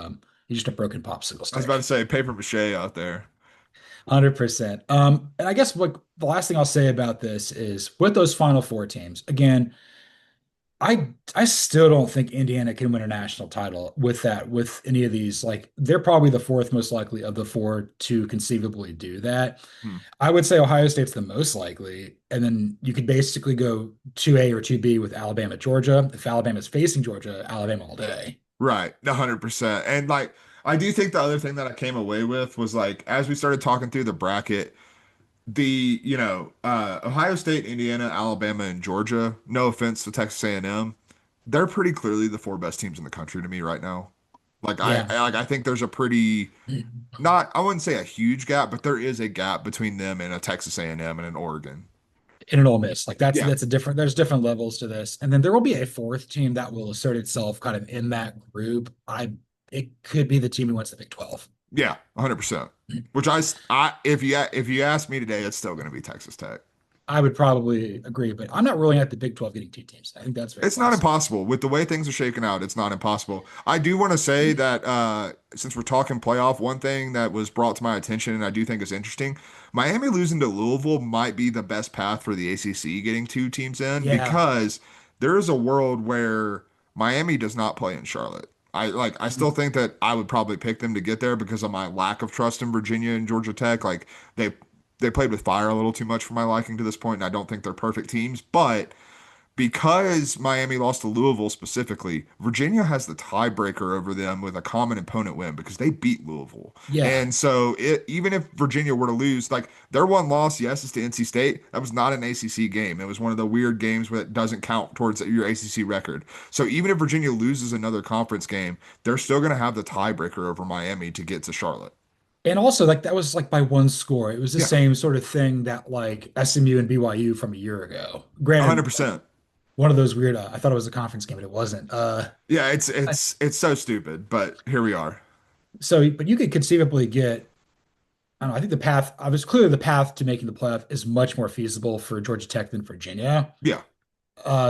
Speaker 1: he's just a broken popsicle
Speaker 2: I was about to
Speaker 1: stick.
Speaker 2: say paper mache out there.
Speaker 1: 100%. And I guess what the last thing I'll say about this is with those Final Four teams, again, I still don't think Indiana can win a national title with any of these. Like they're probably the fourth most likely of the four to conceivably do that.
Speaker 2: Hmm.
Speaker 1: I would say Ohio State's the most likely, and then you could basically go 2A or 2B with Alabama, Georgia. If Alabama's facing Georgia, Alabama all day.
Speaker 2: Right, 100%. And like, I do think the other thing that I came away with was like, as we started talking through the bracket, Ohio State, Indiana, Alabama, and Georgia. No offense to Texas A&M, they're pretty clearly the four best teams in the country to me right now. Like
Speaker 1: Yeah.
Speaker 2: I think there's a pretty not I wouldn't say a huge gap, but there is a gap between them and a Texas A&M and an Oregon.
Speaker 1: In an Ole Miss. Like
Speaker 2: Yeah,
Speaker 1: that's a different there's different levels to this. And then there will be a fourth team that will assert itself kind of in that group. I It could be the team who wins the Big 12.
Speaker 2: yeah, 100%. Which if you ask me today, it's still going to be Texas Tech.
Speaker 1: I would probably agree, but I'm not ruling out the Big 12 getting two teams. I think that's very
Speaker 2: It's not
Speaker 1: possible.
Speaker 2: impossible with the way things are shaking out. It's not impossible. I do want to say that since we're talking playoff, one thing that was brought to my attention and I do think is interesting, Miami losing to Louisville might be the best path for the ACC getting two teams in
Speaker 1: Yeah.
Speaker 2: because there is a world where Miami does not play in Charlotte. I still think that I would probably pick them to get there because of my lack of trust in Virginia and Georgia Tech. Like they they played with fire a little too much for my liking to this point, and I don't think they're perfect teams, but because Miami lost to Louisville specifically, Virginia has the tiebreaker over them with a common opponent win because they beat Louisville.
Speaker 1: Yeah.
Speaker 2: And so even if Virginia were to lose, like their one loss, yes, is to NC State. That was not an ACC game. It was one of the weird games that doesn't count towards your ACC record. So even if Virginia loses another conference game, they're still going to have the tiebreaker over Miami to get to Charlotte.
Speaker 1: And also, like that was like by one score. It was the
Speaker 2: Yeah,
Speaker 1: same sort of thing that like SMU and BYU from a year ago. Granted, like
Speaker 2: 100%.
Speaker 1: one of those weird. I thought it was a conference game, but it wasn't.
Speaker 2: Yeah, it's
Speaker 1: I-
Speaker 2: it's it's so stupid, but here we are.
Speaker 1: so, but you could conceivably get. I don't know. I think the path. I was clearly the path to making the playoff is much more feasible for Georgia Tech than Virginia.
Speaker 2: Yeah,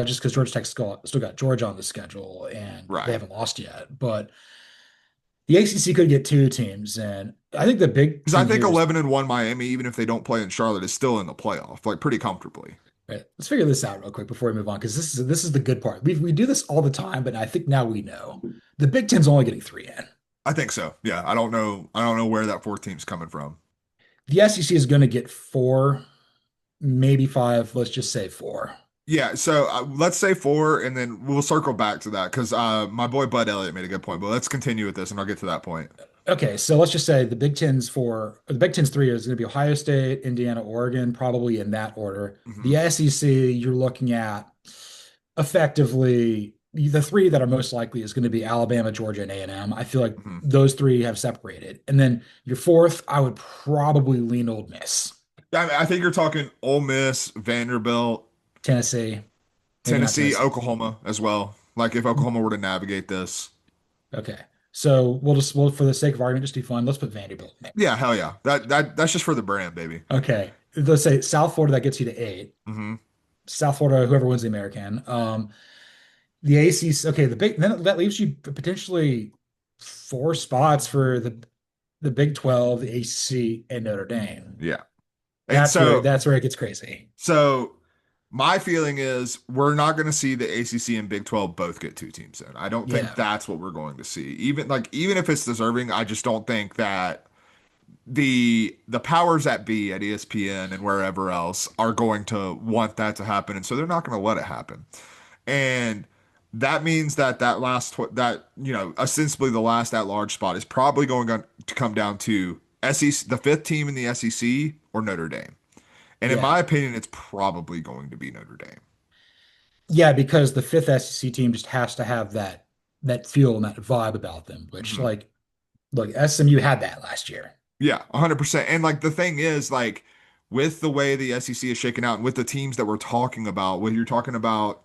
Speaker 1: Just because Georgia Tech still got Georgia on the schedule and they
Speaker 2: right.
Speaker 1: haven't lost yet. But the ACC could get two teams, and I think the big
Speaker 2: Because I
Speaker 1: thing
Speaker 2: think
Speaker 1: here is
Speaker 2: 11-1 Miami, even if they don't play in Charlotte, is still in the playoff, like pretty comfortably.
Speaker 1: right. Let's figure this out real quick before we move on, because this is the good part. We do this all the time, but I think now we know the Big Ten's only getting three in.
Speaker 2: I think so. Yeah, I don't know. I don't know where that fourth team's coming from.
Speaker 1: The SEC is going to get four, maybe five. Let's just say four.
Speaker 2: Yeah, so let's say four, and then we'll circle back to that because my boy Bud Elliott made a good point. But let's continue with this, and I'll get to that point.
Speaker 1: Okay, so let's just say the Big Ten's three is going to be Ohio State, Indiana, Oregon, probably in that order.
Speaker 2: Hmm.
Speaker 1: The SEC, you're looking at effectively the three that are most likely is going to be Alabama, Georgia, and A&M. I feel like
Speaker 2: Hmm.
Speaker 1: those three have separated. And then your fourth, I would probably lean Old Miss,
Speaker 2: I mean, I think you're talking Ole Miss, Vanderbilt,
Speaker 1: Tennessee, maybe not
Speaker 2: Tennessee,
Speaker 1: Tennessee.
Speaker 2: Oklahoma as well. Like if Oklahoma were to navigate this,
Speaker 1: Okay. So we'll for the sake of argument, just do fun. Let's put Vanderbilt in there.
Speaker 2: yeah, hell yeah. That's just for the brand, baby.
Speaker 1: Okay. Let's say South Florida, that gets you to eight.
Speaker 2: Hmm.
Speaker 1: South Florida, whoever wins the American. The ACC, okay, the big then that leaves you potentially four spots for the Big 12, the ACC, and Notre Dame.
Speaker 2: Yeah, and
Speaker 1: That's where
Speaker 2: so
Speaker 1: that's where it gets crazy.
Speaker 2: so my feeling is we're not going to see the ACC and Big 12 both get two teams in. I don't think
Speaker 1: Yeah.
Speaker 2: that's what we're going to see. Even if it's deserving, I just don't think that the powers that be at ESPN and wherever else are going to want that to happen, and so they're not going to let it happen. And that means that ostensibly the last at large spot is probably to come down to SEC, the fifth team in the SEC or Notre Dame. And in
Speaker 1: Yeah.
Speaker 2: my opinion, it's probably going to be Notre Dame.
Speaker 1: Yeah, because the fifth SEC team just has to have that feel and that vibe about them, which
Speaker 2: Mhm.
Speaker 1: like look, SMU had that last year.
Speaker 2: Yeah, 100%. And like the thing is, like with the way the SEC is shaken out and with the teams that we're talking about, when you're talking about,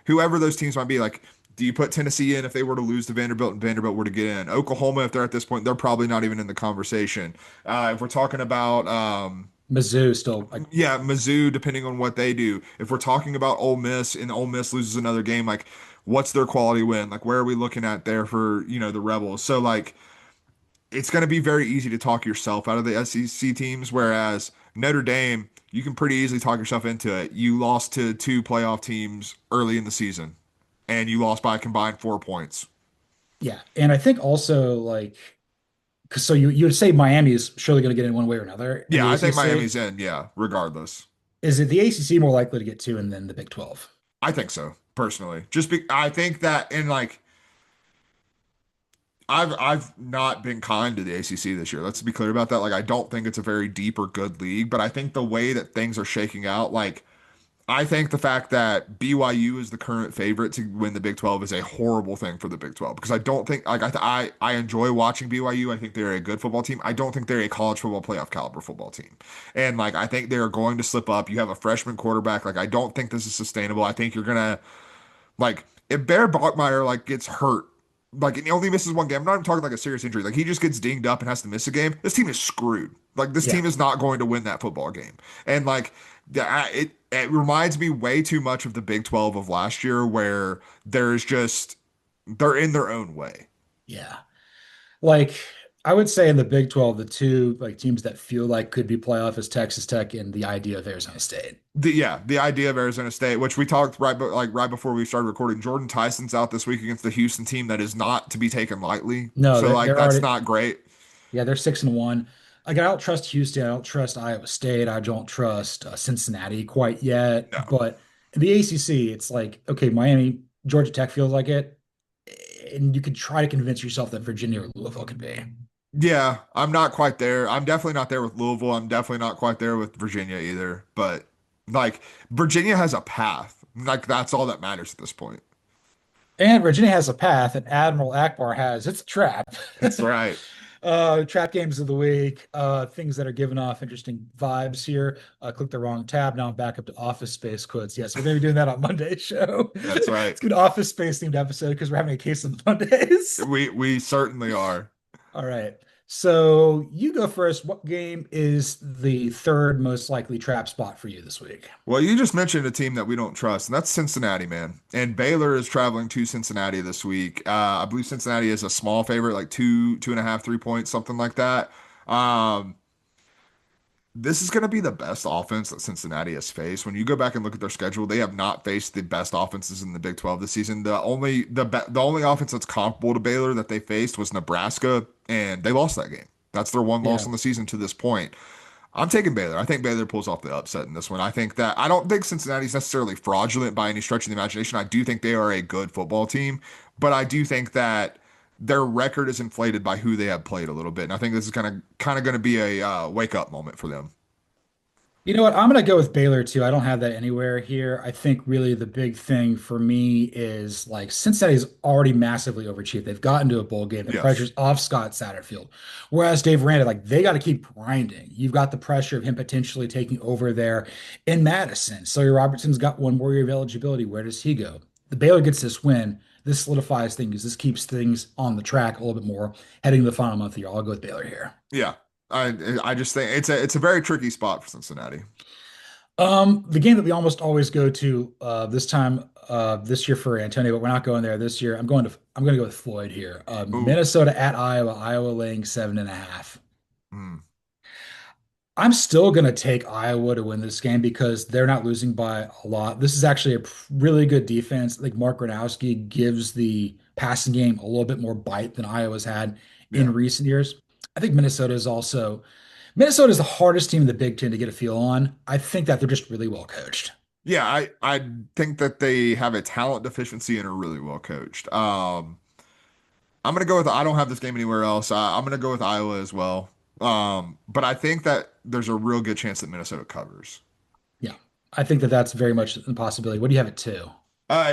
Speaker 2: whoever those teams might be, like, do you put Tennessee in if they were to lose to Vanderbilt and Vanderbilt were to get in? Oklahoma, if they're at this point, they're probably not even in the conversation. If we're talking about,
Speaker 1: Mizzou still like
Speaker 2: yeah, Mizzou, depending on what they do. If we're talking about Ole Miss and Ole Miss loses another game, like, what's their quality win? Like, where are we looking at there for, the Rebels? So, like, it's going to be very easy to talk yourself out of the SEC teams, whereas Notre Dame, you can pretty easily talk yourself into it. You lost to two playoff teams early in the season, and you lost by a combined 4 points.
Speaker 1: yeah. And I think also like 'cause so you would say Miami is surely going to get in one way or another in
Speaker 2: Yeah,
Speaker 1: the
Speaker 2: I think
Speaker 1: ACC.
Speaker 2: Miami's in, yeah, regardless.
Speaker 1: Is it the ACC more likely to get two and then the Big 12?
Speaker 2: I think so, personally. I think that in like I've not been kind to the ACC this year. Let's be clear about that. Like I don't think it's a very deep or good league, but I think the way that things are shaking out, like I think the fact that BYU is the current favorite to win the Big 12 is a horrible thing for the Big 12 because I don't think like I enjoy watching BYU. I think they're a good football team. I don't think they're a college football playoff caliber football team. And like I think they're going to slip up. You have a freshman quarterback. Like I don't think this is sustainable. I think you're gonna like if Bear Bachmeier like gets hurt like and he only misses one game. I'm not even talking like a serious injury. Like he just gets dinged up and has to miss a game. This team is screwed. Like this
Speaker 1: Yeah.
Speaker 2: team is not going to win that football game. And like it reminds me way too much of the Big 12 of last year where there's just they're in their own way.
Speaker 1: Yeah. Like I would say in the Big 12, the two like teams that feel like could be playoff is Texas Tech and the idea of Arizona State.
Speaker 2: The idea of Arizona State, which we talked right before we started recording, Jordan Tyson's out this week against the Houston team that is not to be taken lightly.
Speaker 1: No,
Speaker 2: So
Speaker 1: they're
Speaker 2: like
Speaker 1: they're
Speaker 2: that's
Speaker 1: already
Speaker 2: not great.
Speaker 1: yeah, they're 6-1. Like I don't trust Houston, I don't trust Iowa State, I don't trust Cincinnati quite yet.
Speaker 2: No.
Speaker 1: But in the ACC, it's like okay, Miami, Georgia Tech feels like it, and you could try to convince yourself that Virginia or Louisville could be.
Speaker 2: Yeah, I'm not quite there. I'm definitely not there with Louisville. I'm definitely not quite there with Virginia either. But like Virginia has a path. Like that's all that matters at this point.
Speaker 1: And Virginia has a path, and Admiral Akbar has it's a trap.
Speaker 2: That's right.
Speaker 1: Trap games of the week, things that are giving off interesting vibes here. Click the wrong tab. Now I'm back up to Office Space quotes. Yes, we're going to be doing that on Monday's show.
Speaker 2: That's right.
Speaker 1: It's a good Office Space themed episode because we're having a case on Mondays.
Speaker 2: We certainly are.
Speaker 1: All right. So you go first. What game is the third most likely trap spot for you this week?
Speaker 2: Well, you just mentioned a team that we don't trust, and that's Cincinnati, man. And Baylor is traveling to Cincinnati this week. I believe Cincinnati is a small favorite, like 2.5, 3 points, something like that. Um, This is going to be the best offense that Cincinnati has faced. When you go back and look at their schedule, they have not faced the best offenses in the Big 12 this season. The only offense that's comparable to Baylor that they faced was Nebraska, and they lost that game. That's their one loss
Speaker 1: Yeah.
Speaker 2: on the season to this point. I'm taking Baylor. I think Baylor pulls off the upset in this one. I don't think Cincinnati's necessarily fraudulent by any stretch of the imagination. I do think they are a good football team, but I do think that their record is inflated by who they have played a little bit. And I think this is kind of going to be a wake up moment for them.
Speaker 1: You know what? I'm going to go with Baylor too. I don't have that anywhere here. I think really the big thing for me is like Cincinnati's already massively overachieved. They've gotten to a bowl game. The
Speaker 2: Yes.
Speaker 1: pressure's off Scott Satterfield. Whereas Dave Aranda, like they got to keep grinding. You've got the pressure of him potentially taking over there in Madison. Sawyer Robertson's got one more year of eligibility. Where does he go? The Baylor gets this win. This solidifies things. This keeps things on the track a little bit more heading to the final month of the year. I'll go with Baylor here.
Speaker 2: Yeah. I just think it's a very tricky spot for Cincinnati.
Speaker 1: The game that we almost always go to this time this year for Antonio, but we're not going there this year. I'm going to go with Floyd here.
Speaker 2: Ooh.
Speaker 1: Minnesota at Iowa, Iowa laying 7.5.
Speaker 2: Mm.
Speaker 1: I'm still going to take Iowa to win this game because they're not losing by a lot. This is actually a really good defense. I think Mark Gronowski gives the passing game a little bit more bite than Iowa's had in
Speaker 2: Yeah.
Speaker 1: recent years. I think Minnesota is the hardest team in the Big Ten to get a feel on. I think that they're just really well coached.
Speaker 2: Yeah, I think that they have a talent deficiency and are really well coached. I'm gonna go with I don't have this game anywhere else. I'm gonna go with Iowa as well. But I think that there's a real good chance that Minnesota covers.
Speaker 1: Yeah, I think that that's very much a possibility. What do you have at two?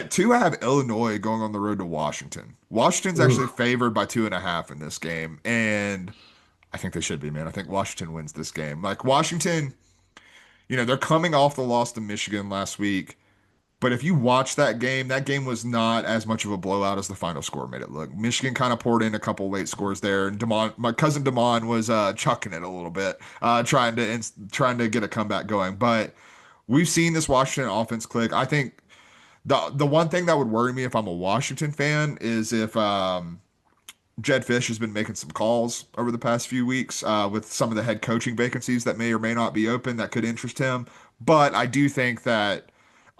Speaker 2: Two, I have Illinois going on the road to Washington. Washington's
Speaker 1: Ooh,
Speaker 2: actually favored by 2.5 in this game, and I think they should be, man. I think Washington wins this game. Like Washington, they're coming off the loss to Michigan last week. But if you watch that game was not as much of a blowout as the final score made it look. Michigan kind of poured in a couple late scores there, and my cousin Damon was chucking it a little bit, trying to get a comeback going. But we've seen this Washington offense click. I think the one thing that would worry me if I'm a Washington fan is if Jed Fish has been making some calls over the past few weeks with some of the head coaching vacancies that may or may not be open that could interest him. But I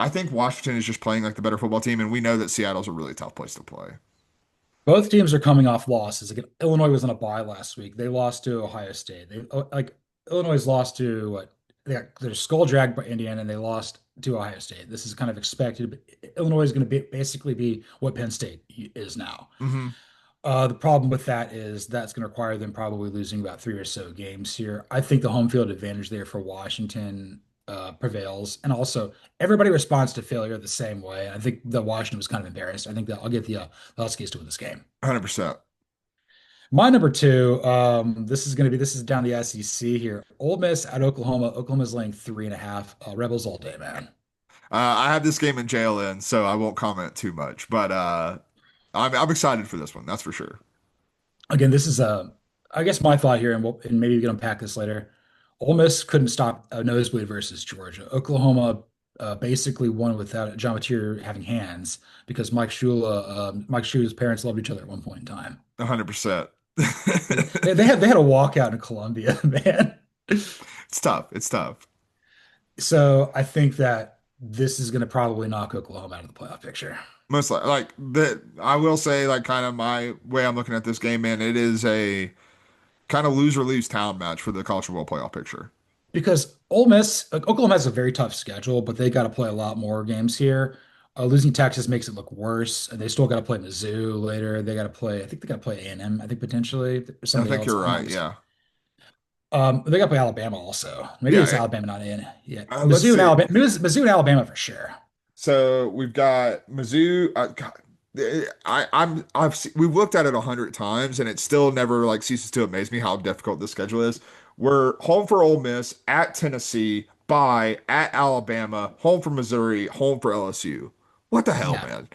Speaker 2: think Washington is just playing like the better football team, and we know that Seattle's a really tough place to play.
Speaker 1: both teams are coming off losses. Like Illinois was on a bye last week. They lost to Ohio State. Like Illinois lost to what? They got their skull dragged by Indiana, and they lost to Ohio State. This is kind of expected, but Illinois is going to basically be what Penn State is now.
Speaker 2: Hmm.
Speaker 1: The problem with that is that's going to require them probably losing about three or so games here. I think the home field advantage there for Washington prevails, and also everybody responds to failure the same way. I think that Washington was kind of embarrassed. I think that I'll get the Huskies to win this game.
Speaker 2: 100%.
Speaker 1: My number two, this is down the SEC here. Ole Miss at Oklahoma. Oklahoma's laying 3.5. Rebels all day, man.
Speaker 2: I have this game in JLN, so I won't comment too much. But I'm excited for this one. That's for sure.
Speaker 1: Again, this is I guess my thought here, and and maybe we can unpack this later. Ole Miss couldn't stop a nosebleed versus Georgia. Oklahoma basically won without John Mateer having hands because Mike Shula's parents loved each other at one point in time.
Speaker 2: 100%.
Speaker 1: They had a walkout in Columbia, man.
Speaker 2: It's tough. It's tough.
Speaker 1: So I think that this is going to probably knock Oklahoma out of the playoff picture
Speaker 2: Most like that, I will say, like, kind of my way I'm looking at this game, man. It is a kind of lose or lose town match for the college football playoff picture.
Speaker 1: because Ole Miss, like, Oklahoma has a very tough schedule, but they got to play a lot more games here. Losing Texas makes it look worse, and they still got to play Mizzou later. They got to play, I think they got to play A&M, I think potentially or
Speaker 2: I
Speaker 1: somebody
Speaker 2: think
Speaker 1: else.
Speaker 2: you're
Speaker 1: I'm not
Speaker 2: right. Yeah.
Speaker 1: they got to play Alabama also. Maybe
Speaker 2: Yeah.
Speaker 1: it's Alabama, not in. Yeah,
Speaker 2: Let's
Speaker 1: Mizzou and
Speaker 2: see.
Speaker 1: Alabama, Mizzou and Alabama for sure.
Speaker 2: So we've got Mizzou. God, we've looked at it 100 times, and it still never like ceases to amaze me how difficult this schedule is. We're home for Ole Miss, at Tennessee, bye at Alabama, home for Missouri, home for LSU. What the hell,
Speaker 1: Yeah,
Speaker 2: man?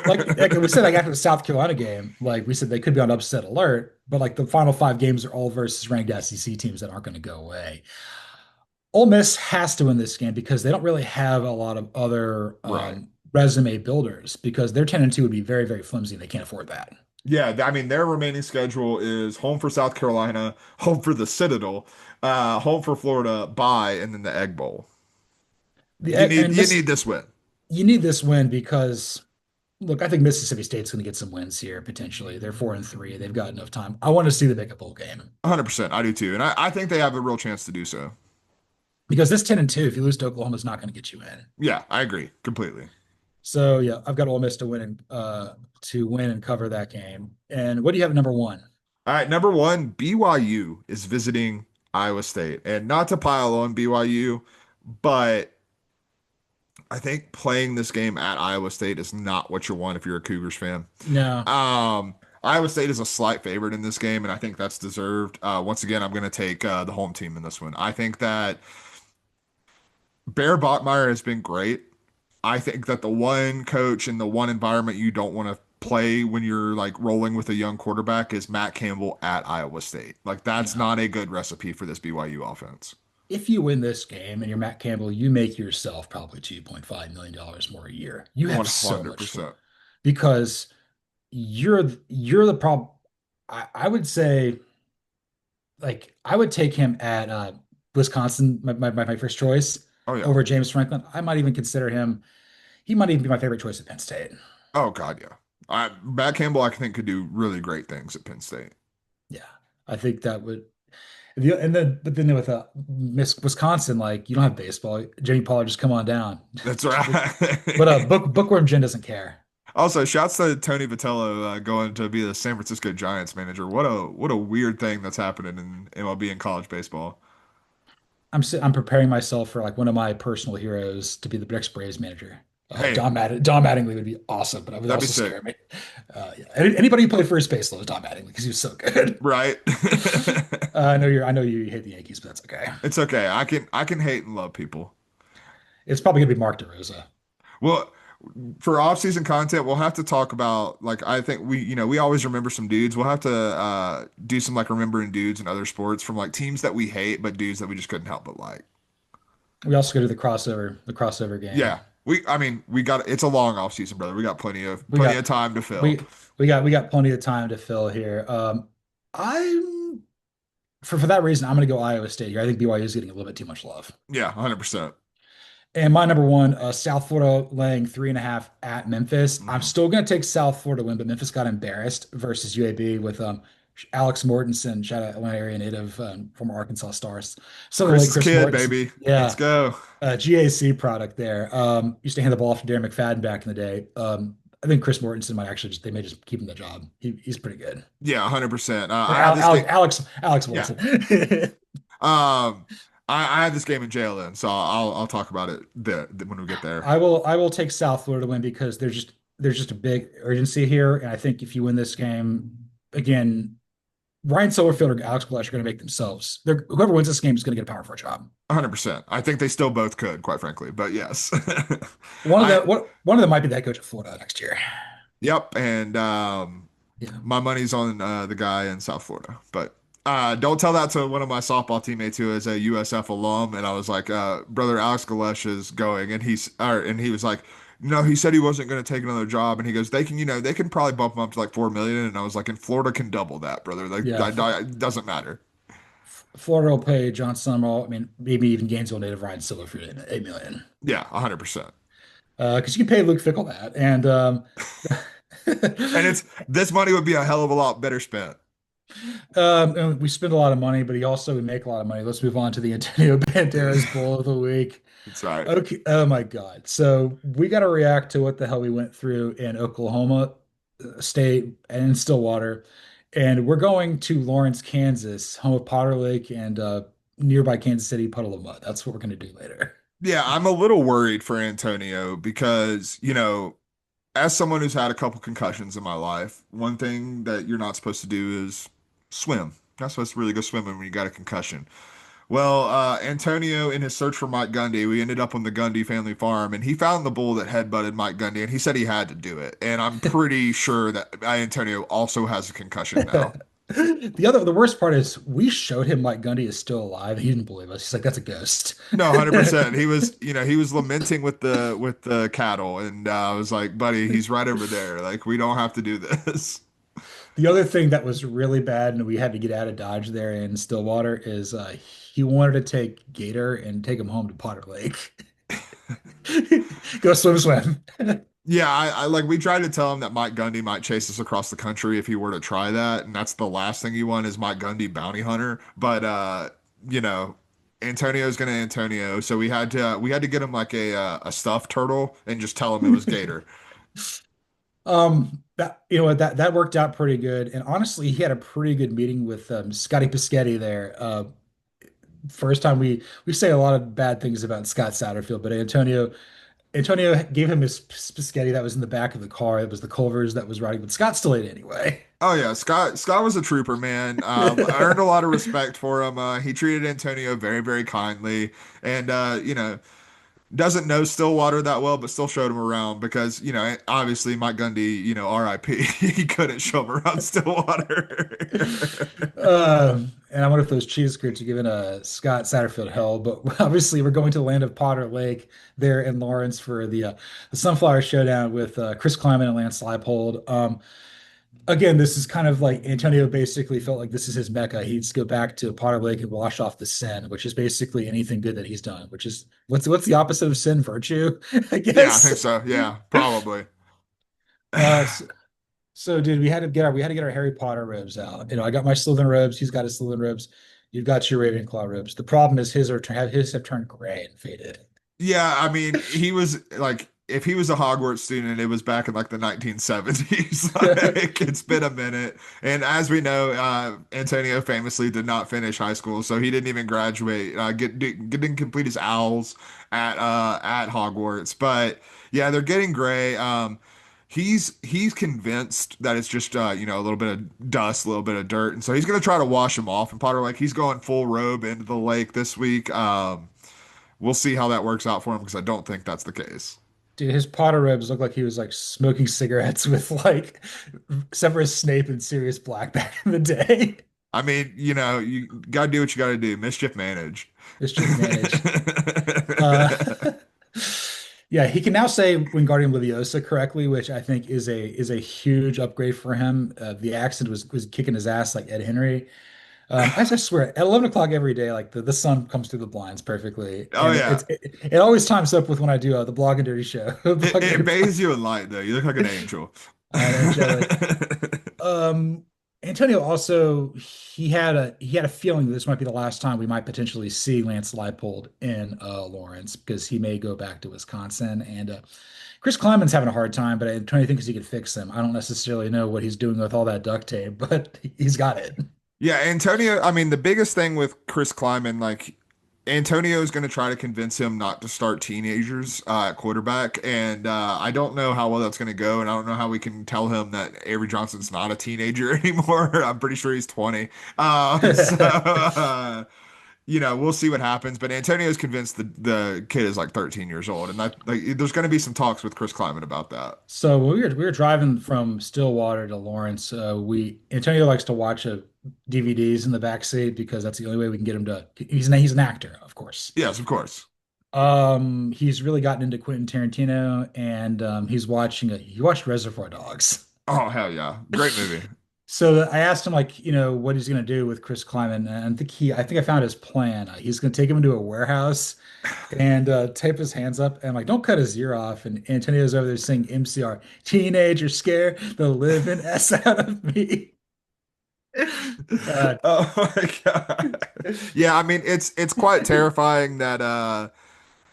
Speaker 1: like we said, like after the South Carolina game, like we said, they could be on upset alert, but like the final five games are all versus ranked SEC teams that aren't going to go away. Ole Miss has to win this game because they don't really have a lot of other
Speaker 2: Right.
Speaker 1: resume builders because their 10 and 2 would be very, very flimsy. They can't afford that.
Speaker 2: Yeah, I mean their remaining schedule is home for South Carolina, home for the Citadel, home for Florida, bye, and then the Egg Bowl.
Speaker 1: And
Speaker 2: You need this win.
Speaker 1: you need this win because look, I think Mississippi State's going to get some wins here potentially. They're 4-3. They've got enough time. I want to see the make a bowl game
Speaker 2: 100%. I do too. And I think they have a real chance to do so.
Speaker 1: because this 10 and 2, if you lose to Oklahoma, is not going to get you in.
Speaker 2: Yeah, I agree completely.
Speaker 1: So yeah, I've got Ole Miss to win and cover that game. And what do you have at number one?
Speaker 2: All right, number one, BYU is visiting Iowa State. And not to pile on BYU, but I think playing this game at Iowa State is not what you want if you're a Cougars fan.
Speaker 1: No,
Speaker 2: Iowa State is a slight favorite in this game, and I think that's deserved. Once again, I'm going to take the home team in this one. I think that Bear Bachmeier has been great. I think that the one coach and the one environment you don't want to play when you're like rolling with a young quarterback is Matt Campbell at Iowa State. Like that's
Speaker 1: no.
Speaker 2: not a good recipe for this BYU offense.
Speaker 1: If you win this game and you're Matt Campbell, you make yourself probably $2.5 million more a year. You have so much fun
Speaker 2: 100%.
Speaker 1: because you're the problem. I would say like I would take him at Wisconsin, my first choice
Speaker 2: Oh yeah.
Speaker 1: over James Franklin. I might even consider him. He might even be my favorite choice at Penn State.
Speaker 2: Oh God, yeah. Matt Campbell, I think, could do really great things at Penn State.
Speaker 1: Yeah, I think that would. But then with Miss Wisconsin, like you don't have baseball. Jimmy Pollard, just come on down.
Speaker 2: That's right.
Speaker 1: But Bookworm Jen doesn't care.
Speaker 2: Also, shouts to Tony Vitello going to be the San Francisco Giants manager. What a weird thing that's happening in MLB and college baseball.
Speaker 1: I'm preparing myself for like one of my personal heroes to be the next Braves manager.
Speaker 2: Hey,
Speaker 1: Don Mattingly would be awesome, but it would
Speaker 2: that'd be
Speaker 1: also
Speaker 2: sick,
Speaker 1: scare me. Yeah. Anybody who played first base loves Don Mattingly because he was so good.
Speaker 2: right?
Speaker 1: I know you hate the Yankees, but that's okay.
Speaker 2: It's okay. I can hate and love people.
Speaker 1: It's probably gonna be Mark DeRosa.
Speaker 2: Well, for off-season content, we'll have to talk about like I think we always remember some dudes. We'll have to do some like remembering dudes in other sports from like teams that we hate, but dudes that we just couldn't help but like.
Speaker 1: We also go to the crossover game.
Speaker 2: Yeah. I mean, we got it's a long off season, brother. We got
Speaker 1: We
Speaker 2: plenty of
Speaker 1: got
Speaker 2: time to fill.
Speaker 1: we we got plenty of time to fill here. I'm for that reason, I'm gonna go Iowa State here. I think BYU is getting a little bit too much love.
Speaker 2: Yeah, 100%.
Speaker 1: And my number one, South Florida laying 3.5 at Memphis. I'm
Speaker 2: Mm.
Speaker 1: still going to take South Florida win, but Memphis got embarrassed versus UAB with Alex Mortensen, shout out Atlanta area native, former Arkansas Stars. Southern Lake
Speaker 2: Chris's
Speaker 1: Chris
Speaker 2: kid,
Speaker 1: Mortensen.
Speaker 2: baby. Let's
Speaker 1: Yeah,
Speaker 2: go.
Speaker 1: GAC product there. Used to hand the ball off to Darren McFadden back in the day. I think Chris Mortensen might actually they may just keep him the job. He's pretty good.
Speaker 2: Yeah, 100%.
Speaker 1: Or
Speaker 2: I had this game.
Speaker 1: Alex
Speaker 2: Yeah.
Speaker 1: Mortensen.
Speaker 2: Um, I had this game in JLN, so I'll talk about it when we get there.
Speaker 1: I will take South Florida to win because there's just a big urgency here, and I think if you win this game again, Ryan Silverfield or Alex Blush are going to make themselves. Whoever wins this game is going to get a Power 4 job.
Speaker 2: 100%. I think they still both could, quite frankly, but yes.
Speaker 1: One of
Speaker 2: I
Speaker 1: the one of them might be the head coach of Florida next year.
Speaker 2: Yep, and
Speaker 1: Yeah.
Speaker 2: my money's on the guy in South Florida. But don't tell that to one of my softball teammates who is a USF alum. And I was like, brother Alex Galesh is going, and he was like, no, he said he wasn't going to take another job, and he goes, they can, they can probably bump him up to like 4 million. And I was like, and Florida can double that, brother. Like,
Speaker 1: Yeah.
Speaker 2: it doesn't matter.
Speaker 1: Florida will pay John Summerall. I mean, maybe even Gainesville native Ryan Silver for 8 million.
Speaker 2: Yeah, 100%.
Speaker 1: Because you can pay Luke Fickell that, and
Speaker 2: And it's this money would be a hell of a lot better spent.
Speaker 1: and we spend a lot of money, but he also we make a lot of money. Let's move on to the Antonio Banderas Bull of the Week.
Speaker 2: It's all right.
Speaker 1: Okay. Oh my God. So we got to react to what the hell we went through in Oklahoma State and in Stillwater. And we're going to Lawrence, Kansas, home of Potter Lake and nearby Kansas City, Puddle of Mud. That's what we're going to do later.
Speaker 2: Yeah, I'm a little worried for Antonio because, as someone who's had a couple concussions in my life, one thing that you're not supposed to do is swim. You're not supposed to really go swimming when you got a concussion. Well, Antonio, in his search for Mike Gundy, we ended up on the Gundy family farm, and he found the bull that headbutted Mike Gundy, and he said he had to do it. And I'm pretty sure that Antonio also has a concussion now.
Speaker 1: The worst part is we showed him Mike Gundy is still alive. He didn't believe us. He's like, that's a ghost.
Speaker 2: No, 100%. He was lamenting with the cattle, and I was like, buddy, he's right over there. Like, we don't have to do this.
Speaker 1: The other thing that was really bad, and we had to get out of Dodge there in Stillwater, is he wanted to take Gator and take him home to Potter Lake. Go swim, swim.
Speaker 2: Yeah, I like we tried to tell him that Mike Gundy might chase us across the country if he were to try that, and that's the last thing you want is Mike Gundy bounty hunter. But you know, Antonio's gonna Antonio, so we had to get him like a stuffed turtle and just tell him it was Gator.
Speaker 1: That you know what that worked out pretty good, and honestly, he had a pretty good meeting with Scotty Pischetti there. First time we say a lot of bad things about Scott Satterfield, but Antonio gave him his spaghetti that was in the back of the car. It was the Culvers that was riding, but Scott still ate it anyway.
Speaker 2: Oh yeah, Scott was a trooper, man. I earned a lot of respect for him. He treated Antonio very, very kindly, and doesn't know Stillwater that well, but still showed him around because, obviously Mike Gundy, RIP, he couldn't show him around Stillwater.
Speaker 1: And I wonder if those cheese curds are giving Scott Satterfield hell, but obviously we're going to the land of Potter Lake there in Lawrence for the Sunflower Showdown with Chris Kleiman and Lance Leipold. Again, this is kind of like Antonio basically felt like this is his mecca. He needs to go back to Potter Lake and wash off the sin, which is basically anything good that he's done, which is what's the opposite of sin? Virtue, I
Speaker 2: Yeah, I
Speaker 1: guess.
Speaker 2: think so. Yeah, probably.
Speaker 1: So, so, dude, we had to get our Harry Potter robes out. I got my Slytherin robes. He's got his Slytherin robes. You've got your Ravenclaw robes. The problem is his have turned gray and faded.
Speaker 2: Yeah, I mean, he was like, if he was a Hogwarts student, it was back in like the 1970s. Like, it's been a minute. And as we know, Antonio famously did not finish high school, so he didn't even graduate, didn't complete his owls at Hogwarts. But yeah, they're getting gray. He's convinced that it's just a little bit of dust, a little bit of dirt, and so he's gonna try to wash them off. And Potter, like, he's going full robe into the lake this week. We'll see how that works out for him because I don't think that's the case.
Speaker 1: Dude, his Potter robes look like he was like smoking cigarettes with like Severus Snape and Sirius Black back in the day.
Speaker 2: I mean, you gotta do what you gotta do. Mischief managed.
Speaker 1: Mischief managed. Uh, yeah, he can now say Wingardium Leviosa correctly, which I think is a huge upgrade for him. The accent was kicking his ass like Ed Henry. I swear, at 11 o'clock every day, like the sun comes through the blinds perfectly,
Speaker 2: Oh
Speaker 1: and
Speaker 2: yeah.
Speaker 1: it always times up with when I do the Blog and Dirty Show. Blog
Speaker 2: It,
Speaker 1: and
Speaker 2: it
Speaker 1: Dirty
Speaker 2: bathes you in light though. You look like an angel.
Speaker 1: I know, Jelly. Um, Antonio also he had a feeling that this might be the last time we might potentially see Lance Leipold in Lawrence because he may go back to Wisconsin and Chris Kleiman's having a hard time, but Antonio thinks he could fix him. I don't necessarily know what he's doing with all that duct tape, but he's got it.
Speaker 2: Yeah, Antonio, I mean, the biggest thing with Chris Kleiman, like, Antonio is going to try to convince him not to start teenagers at quarterback. And I don't know how well that's going to go. And I don't know how we can tell him that Avery Johnson's not a teenager anymore. I'm pretty sure he's 20. So, we'll see what happens. But Antonio's convinced the kid is like 13 years old, and that like there's going to be some talks with Chris Kleiman about that.
Speaker 1: So we were driving from Stillwater to Lawrence. We Antonio likes to watch DVDs in the back seat because that's the only way we can get him to. He's an actor, of course.
Speaker 2: Yes, of course.
Speaker 1: He's really gotten into Quentin Tarantino, and he watched Reservoir Dogs.
Speaker 2: Oh hell yeah, great movie.
Speaker 1: So I asked him like, what he's gonna do with Chris Kleiman, and I think I found his plan. He's gonna take him into a warehouse and tape his hands up and like, don't cut his ear off. And Antonio's over there singing MCR, teenager scare the living s out of me. Uh,
Speaker 2: Oh my God. Yeah, I mean it's quite terrifying that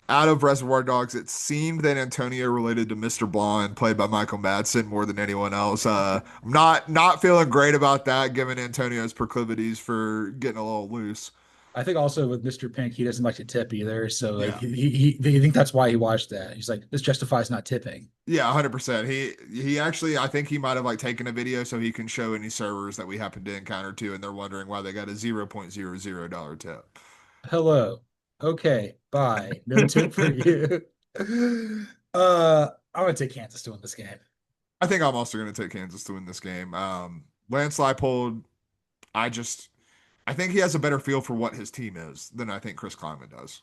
Speaker 2: out of Reservoir Dogs, it seemed that Antonio related to Mr. Blonde, played by Michael Madsen, more than anyone else. I'm not feeling great about that, given Antonio's proclivities for getting a little loose.
Speaker 1: I think also with Mr. Pink, he doesn't like to tip either. So like
Speaker 2: Yeah.
Speaker 1: I think that's why he watched that. He's like, this justifies not tipping.
Speaker 2: Yeah, 100%. He actually, I think he might have like taken a video so he can show any servers that we happen to encounter too, and they're wondering why they got a $0.00 tip.
Speaker 1: Hello. Okay, bye. No tip for you. I'm gonna take Kansas to win this game.
Speaker 2: I think I'm also going to take Kansas to win this game. Lance Leipold, I just I think he has a better feel for what his team is than I think Chris Kleiman does.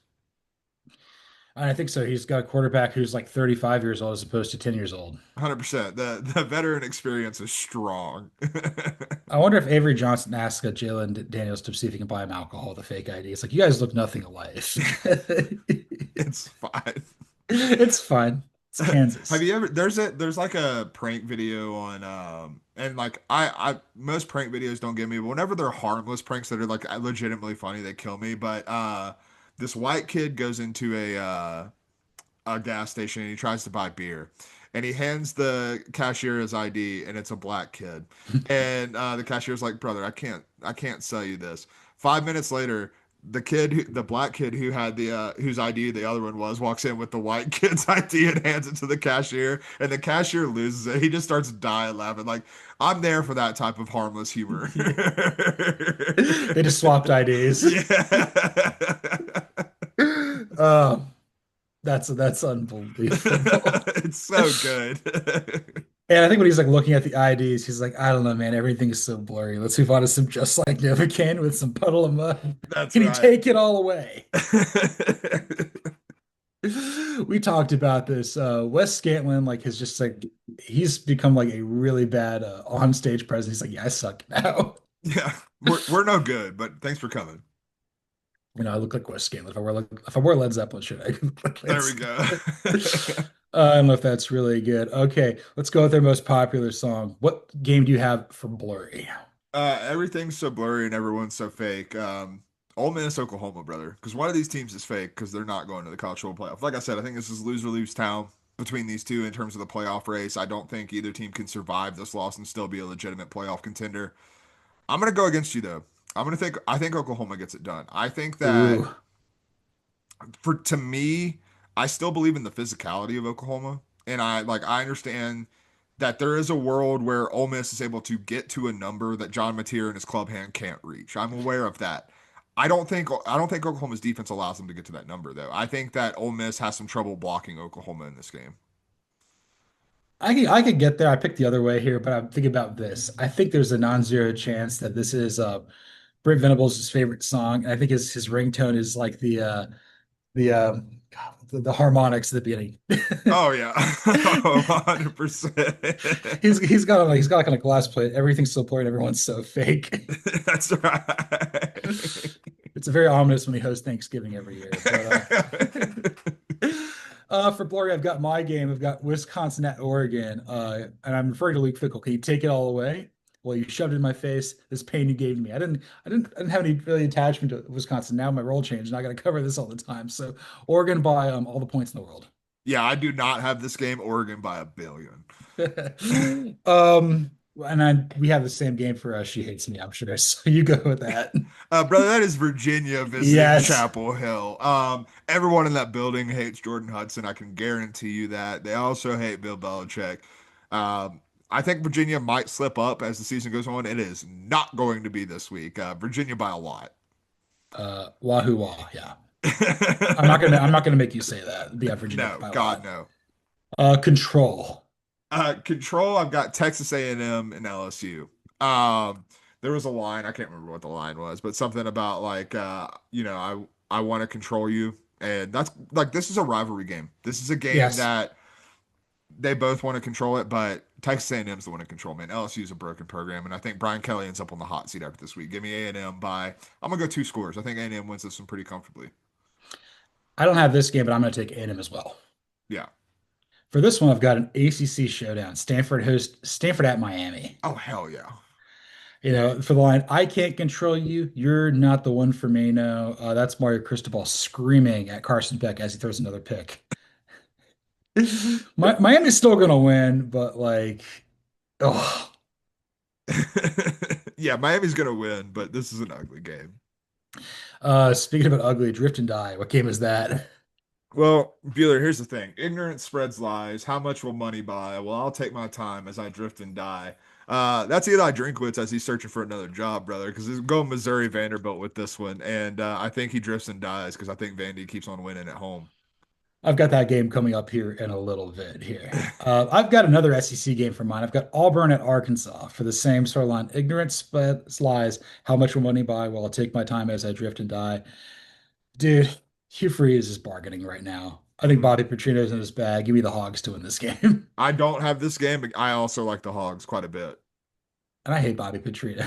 Speaker 1: And I think so. He's got a quarterback who's like 35 years old as opposed to 10 years old.
Speaker 2: 100%. The veteran experience is strong.
Speaker 1: I wonder if Avery Johnson asked Jalen Daniels to see if he can buy him alcohol with a fake ID. It's like, you guys look nothing alike.
Speaker 2: It's fine.
Speaker 1: It's fine. It's
Speaker 2: Have
Speaker 1: Kansas.
Speaker 2: you ever there's like a prank video on and like I most prank videos don't get me, but whenever they're harmless pranks that are like legitimately funny, they kill me. But this white kid goes into a gas station and he tries to buy beer. And he hands the cashier his ID and it's a black kid. And the cashier's like, "Brother, I can't sell you this." 5 minutes later, the black kid who had the whose ID the other one was, walks in with the white kid's ID and hands it to the cashier, and the cashier loses it. He just starts dying laughing. Like, I'm there for that type of harmless humor.
Speaker 1: They just swapped IDs.
Speaker 2: Yeah.
Speaker 1: Oh, that's unbelievable.
Speaker 2: It's so good.
Speaker 1: And I think when he's like looking at the IDs, he's like, I don't know, man, everything is so blurry. Let's move on to some just like Novocaine with some puddle of mud.
Speaker 2: That's
Speaker 1: Can you
Speaker 2: right.
Speaker 1: take it all away? We talked about this. Wes Scantlin, like, has just like he's become like a really bad on-stage presence. He's like, yeah, I suck now.
Speaker 2: Yeah, we're no good, but thanks for coming.
Speaker 1: I look like Wes Scantlin. If I wear Led Zeppelin shirt, I look like Led
Speaker 2: There we go.
Speaker 1: Zeppelin. I don't know if that's really good. Okay, let's go with their most popular song. What game do you have for Blurry?
Speaker 2: Everything's so blurry and everyone's so fake. Ole Miss, Oklahoma, brother, because one of these teams is fake because they're not going to the college football playoff. Like I said, I think this is lose or lose town between these two in terms of the playoff race. I don't think either team can survive this loss and still be a legitimate playoff contender. I'm gonna go against you though. I think Oklahoma gets it done. I think that
Speaker 1: Ooh.
Speaker 2: for to me, I still believe in the physicality of Oklahoma, and I understand that there is a world where Ole Miss is able to get to a number that John Mateer and his club hand can't reach. I'm aware of that. I don't think Oklahoma's defense allows them to get to that number though. I think that Ole Miss has some trouble blocking Oklahoma in this game.
Speaker 1: I could get there. I picked the other way here, but I'm thinking about this. I think there's a non-zero chance that this is Brent Venables' favorite song. And I think his ringtone is like the God, the harmonics at the beginning.
Speaker 2: Oh yeah, 100%.
Speaker 1: He's got like on a glass plate. Everything's so blurry, and everyone's so fake.
Speaker 2: That's right.
Speaker 1: It's very ominous when he hosts Thanksgiving every year. For Blurry, I've got my game. I've got Wisconsin at Oregon, and I'm referring to Luke Fickell. Can you take it all away? Well, you shoved it in my face. This pain you gave me. I didn't have any really attachment to Wisconsin. Now my role changed, and I got to cover this all the time. So Oregon by all the points in the world.
Speaker 2: Yeah, I do not have this game. Oregon by a billion.
Speaker 1: We have the same game for She Hates Me, I'm sure. So you go with that.
Speaker 2: Brother, that is Virginia visiting
Speaker 1: Yes.
Speaker 2: Chapel Hill. Everyone in that building hates Jordan Hudson. I can guarantee you that. They also hate Bill Belichick. I think Virginia might slip up as the season goes on. It is not going to be this week. Virginia by a lot.
Speaker 1: Wahoo Wah. Yeah. I'm not gonna make you say that. The Virginia
Speaker 2: No,
Speaker 1: by a
Speaker 2: God,
Speaker 1: lot.
Speaker 2: no.
Speaker 1: Control.
Speaker 2: Control, I've got Texas A&M and M and LSU. Um, there was a line, I can't remember what the line was, but something about like I want to control you. And that's like this is a rivalry game. This is a game
Speaker 1: Yes.
Speaker 2: that they both want to control it, but Texas A&M is the one to control, man. LSU is a broken program, and I think Brian Kelly ends up on the hot seat after this week. Give me A&M by I'm gonna go two scores. I think A&M wins this one pretty comfortably.
Speaker 1: I don't have this game, but I'm gonna take A&M as well.
Speaker 2: Yeah.
Speaker 1: For this one, I've got an ACC showdown. Stanford at Miami.
Speaker 2: Oh hell yeah.
Speaker 1: For the line, I can't control you. You're not the one for me. No, that's Mario Cristobal screaming at Carson Beck as he throws another pick. Miami's still gonna win, but like, oh,
Speaker 2: Yeah, Miami's gonna win, but this is an ugly game.
Speaker 1: speaking of an ugly drift and die, what game is that?
Speaker 2: Well, Bueller, here's the thing. Ignorance spreads lies. How much will money buy? Well, I'll take my time as I drift and die. That's Eli Drinkwitz as he's searching for another job, brother, because he's going Missouri Vanderbilt with this one. And I think he drifts and dies because I think Vandy keeps on winning at home.
Speaker 1: I've got that game coming up here in a little bit here. I've got another SEC game for mine. I've got Auburn at Arkansas for the same sort of line. Ignorance spreads lies. How much will money buy? Well, I'll take my time as I drift and die. Dude, Hugh Freeze is bargaining right now. I think
Speaker 2: Mm.
Speaker 1: Bobby Petrino's in his bag. Give me the Hogs to win this game.
Speaker 2: I don't have this game, but I also like the Hogs quite a bit.
Speaker 1: And I hate Bobby Petrino.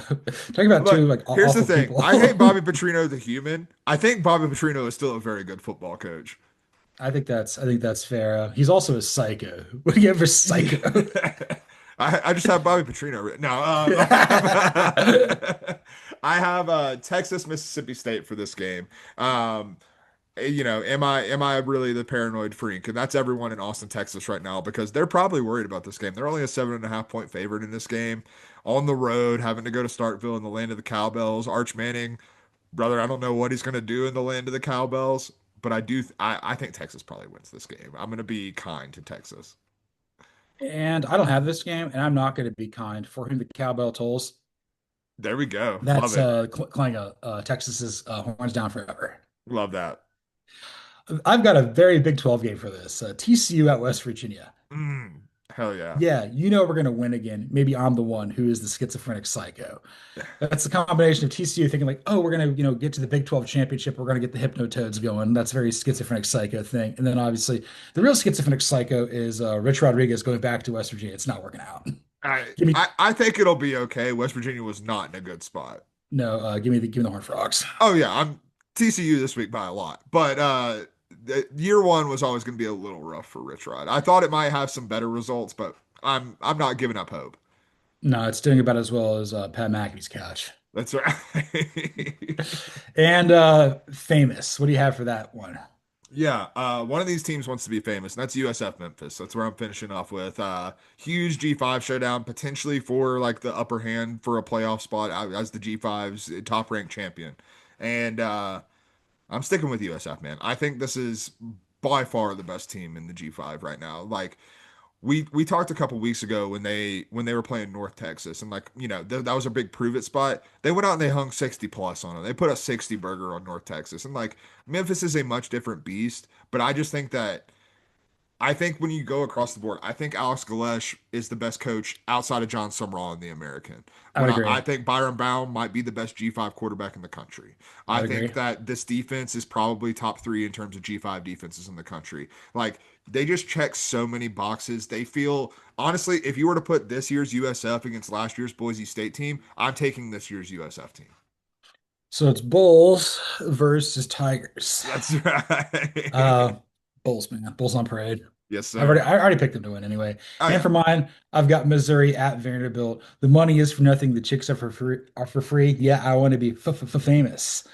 Speaker 1: Talking about two
Speaker 2: Look,
Speaker 1: like
Speaker 2: here's the
Speaker 1: awful
Speaker 2: thing.
Speaker 1: people.
Speaker 2: I hate Bobby Petrino the human. I think Bobby Petrino is still a very good football coach.
Speaker 1: I think that's fair. He's also a psycho. What do you have for psycho?
Speaker 2: I just have Bobby Petrino written. No, I have Texas Mississippi State for this game. Um, am I really the paranoid freak? And that's everyone in Austin, Texas right now because they're probably worried about this game. They're only a 7.5 point favorite in this game on the road, having to go to Starkville in the land of the cowbells. Arch Manning, brother, I don't know what he's going to do in the land of the cowbells, but I think Texas probably wins this game. I'm going to be kind to Texas.
Speaker 1: And I don't have this game, and I'm not going to be kind. For whom the cowbell tolls,
Speaker 2: There we go. Love
Speaker 1: that's
Speaker 2: it.
Speaker 1: clang Texas's horns down forever.
Speaker 2: Love that.
Speaker 1: I've got a very Big 12 game for this. TCU at West Virginia.
Speaker 2: Mm, hell yeah.
Speaker 1: Yeah, we're going to win again. Maybe I'm the one who is the schizophrenic psycho. That's the combination of TCU thinking like, oh, we're going to, get to the Big 12 championship. We're going to get the Hypnotoads going. That's a very schizophrenic psycho thing. And then obviously the real schizophrenic psycho is Rich Rodriguez going back to West Virginia. It's not working out.
Speaker 2: I,
Speaker 1: Give me
Speaker 2: I think it'll be okay. West Virginia was not in a good spot.
Speaker 1: no, give me the Horned Frogs.
Speaker 2: Oh yeah, I'm TCU this week by a lot, but year one was always going to be a little rough for Rich Rod. I thought it might have some better results, but I'm not giving up hope.
Speaker 1: No, it's doing about as well as Pat McAfee's catch.
Speaker 2: That's right.
Speaker 1: And famous. What do you have for that one?
Speaker 2: Yeah, one of these teams wants to be famous, and that's USF Memphis. That's where I'm finishing off with. Huge G5 showdown, potentially for like the upper hand for a playoff spot as the G5's top ranked champion. And I'm sticking with USF, man. I think this is by far the best team in the G5 right now. Like we talked a couple weeks ago when they were playing North Texas and like that was a big prove it spot. They went out and they hung 60 plus on them. They put a 60 burger on North Texas and like Memphis is a much different beast. But I think when you go across the board, I think Alex Galesh is the best coach outside of John Sumrall in the American.
Speaker 1: I would
Speaker 2: I
Speaker 1: agree.
Speaker 2: think Byron Baum might be the best G5 quarterback in the country.
Speaker 1: I
Speaker 2: I
Speaker 1: would agree.
Speaker 2: think that this defense is probably top three in terms of G5 defenses in the country. Like they just check so many boxes. They feel honestly, if you were to put this year's USF against last year's Boise State team, I'm taking this year's USF team.
Speaker 1: So it's Bulls versus Tigers.
Speaker 2: That's right.
Speaker 1: Uh, Bulls, man. Bulls on parade.
Speaker 2: Yes,
Speaker 1: I've already
Speaker 2: sir.
Speaker 1: I already picked them to win anyway.
Speaker 2: Oh
Speaker 1: And
Speaker 2: yeah.
Speaker 1: for mine, I've got Missouri at Vanderbilt. The money is for nothing. The chicks are for free. Are for free. Yeah, I want to be famous.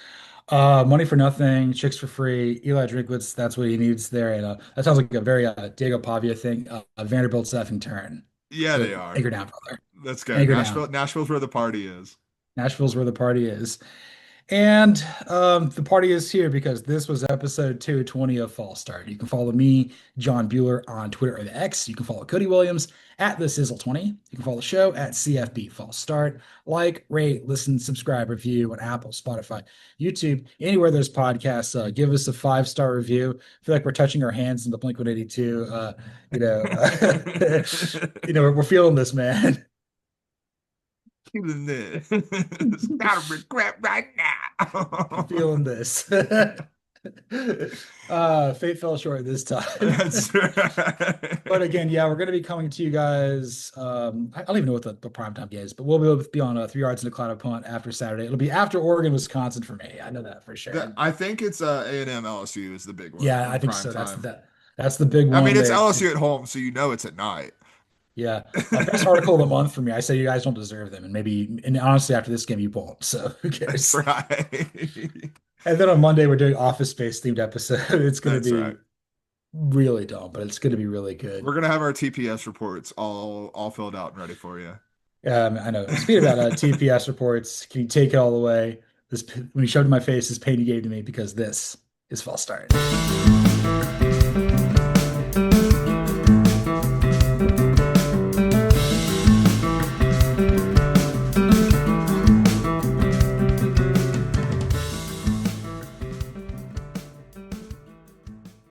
Speaker 1: Money for nothing, chicks for free. Eli Drinkwitz, that's what he needs there. And that sounds like a very Diego Pavia thing. Vanderbilt's effing turn.
Speaker 2: Yeah,
Speaker 1: So
Speaker 2: they are.
Speaker 1: anchor down, brother.
Speaker 2: Let's go.
Speaker 1: Anchor down.
Speaker 2: Nashville's where the party is.
Speaker 1: Nashville's where the party is. And the party is here because this was episode 220 of False Start. You can follow me, John Bueller, on Twitter or the X. You can follow Cody Williams at the Sizzle20. You can follow the show at CFB False Start. Like, rate, listen, subscribe, review on Apple, Spotify, YouTube, anywhere there's podcasts. Give us a 5-star review. I feel like we're touching our hands in the Blink 182. You know, we're feeling this, man.
Speaker 2: Feeling this. It's gotta regret right now.
Speaker 1: Feeling this. Fate fell short this time.
Speaker 2: That's right.
Speaker 1: But again, yeah, we're going to be coming to you guys. I don't even know what the prime time is, but we'll be on 3 yards in the cloud of punt after Saturday. It'll be after Oregon, Wisconsin for me. I know that for sure.
Speaker 2: I think it's A&M LSU is the big one.
Speaker 1: Yeah, I think
Speaker 2: prime
Speaker 1: so.
Speaker 2: time.
Speaker 1: That's the big
Speaker 2: I
Speaker 1: one.
Speaker 2: mean, it's LSU at home, so you know it's at night.
Speaker 1: Yeah. Best article of the month for me. I say you guys don't deserve them, and honestly, after this game, you won't. So who
Speaker 2: That's
Speaker 1: cares?
Speaker 2: right.
Speaker 1: And then on Monday, we're doing Office Space themed episode. It's going
Speaker 2: That's
Speaker 1: to
Speaker 2: right.
Speaker 1: be really dumb, but it's going to be really good.
Speaker 2: We're gonna have our TPS reports all filled out and ready for you.
Speaker 1: I know. Speaking about TPS reports, can you take it all the way? This when he showed in my face, this pain he gave to me because this is false start.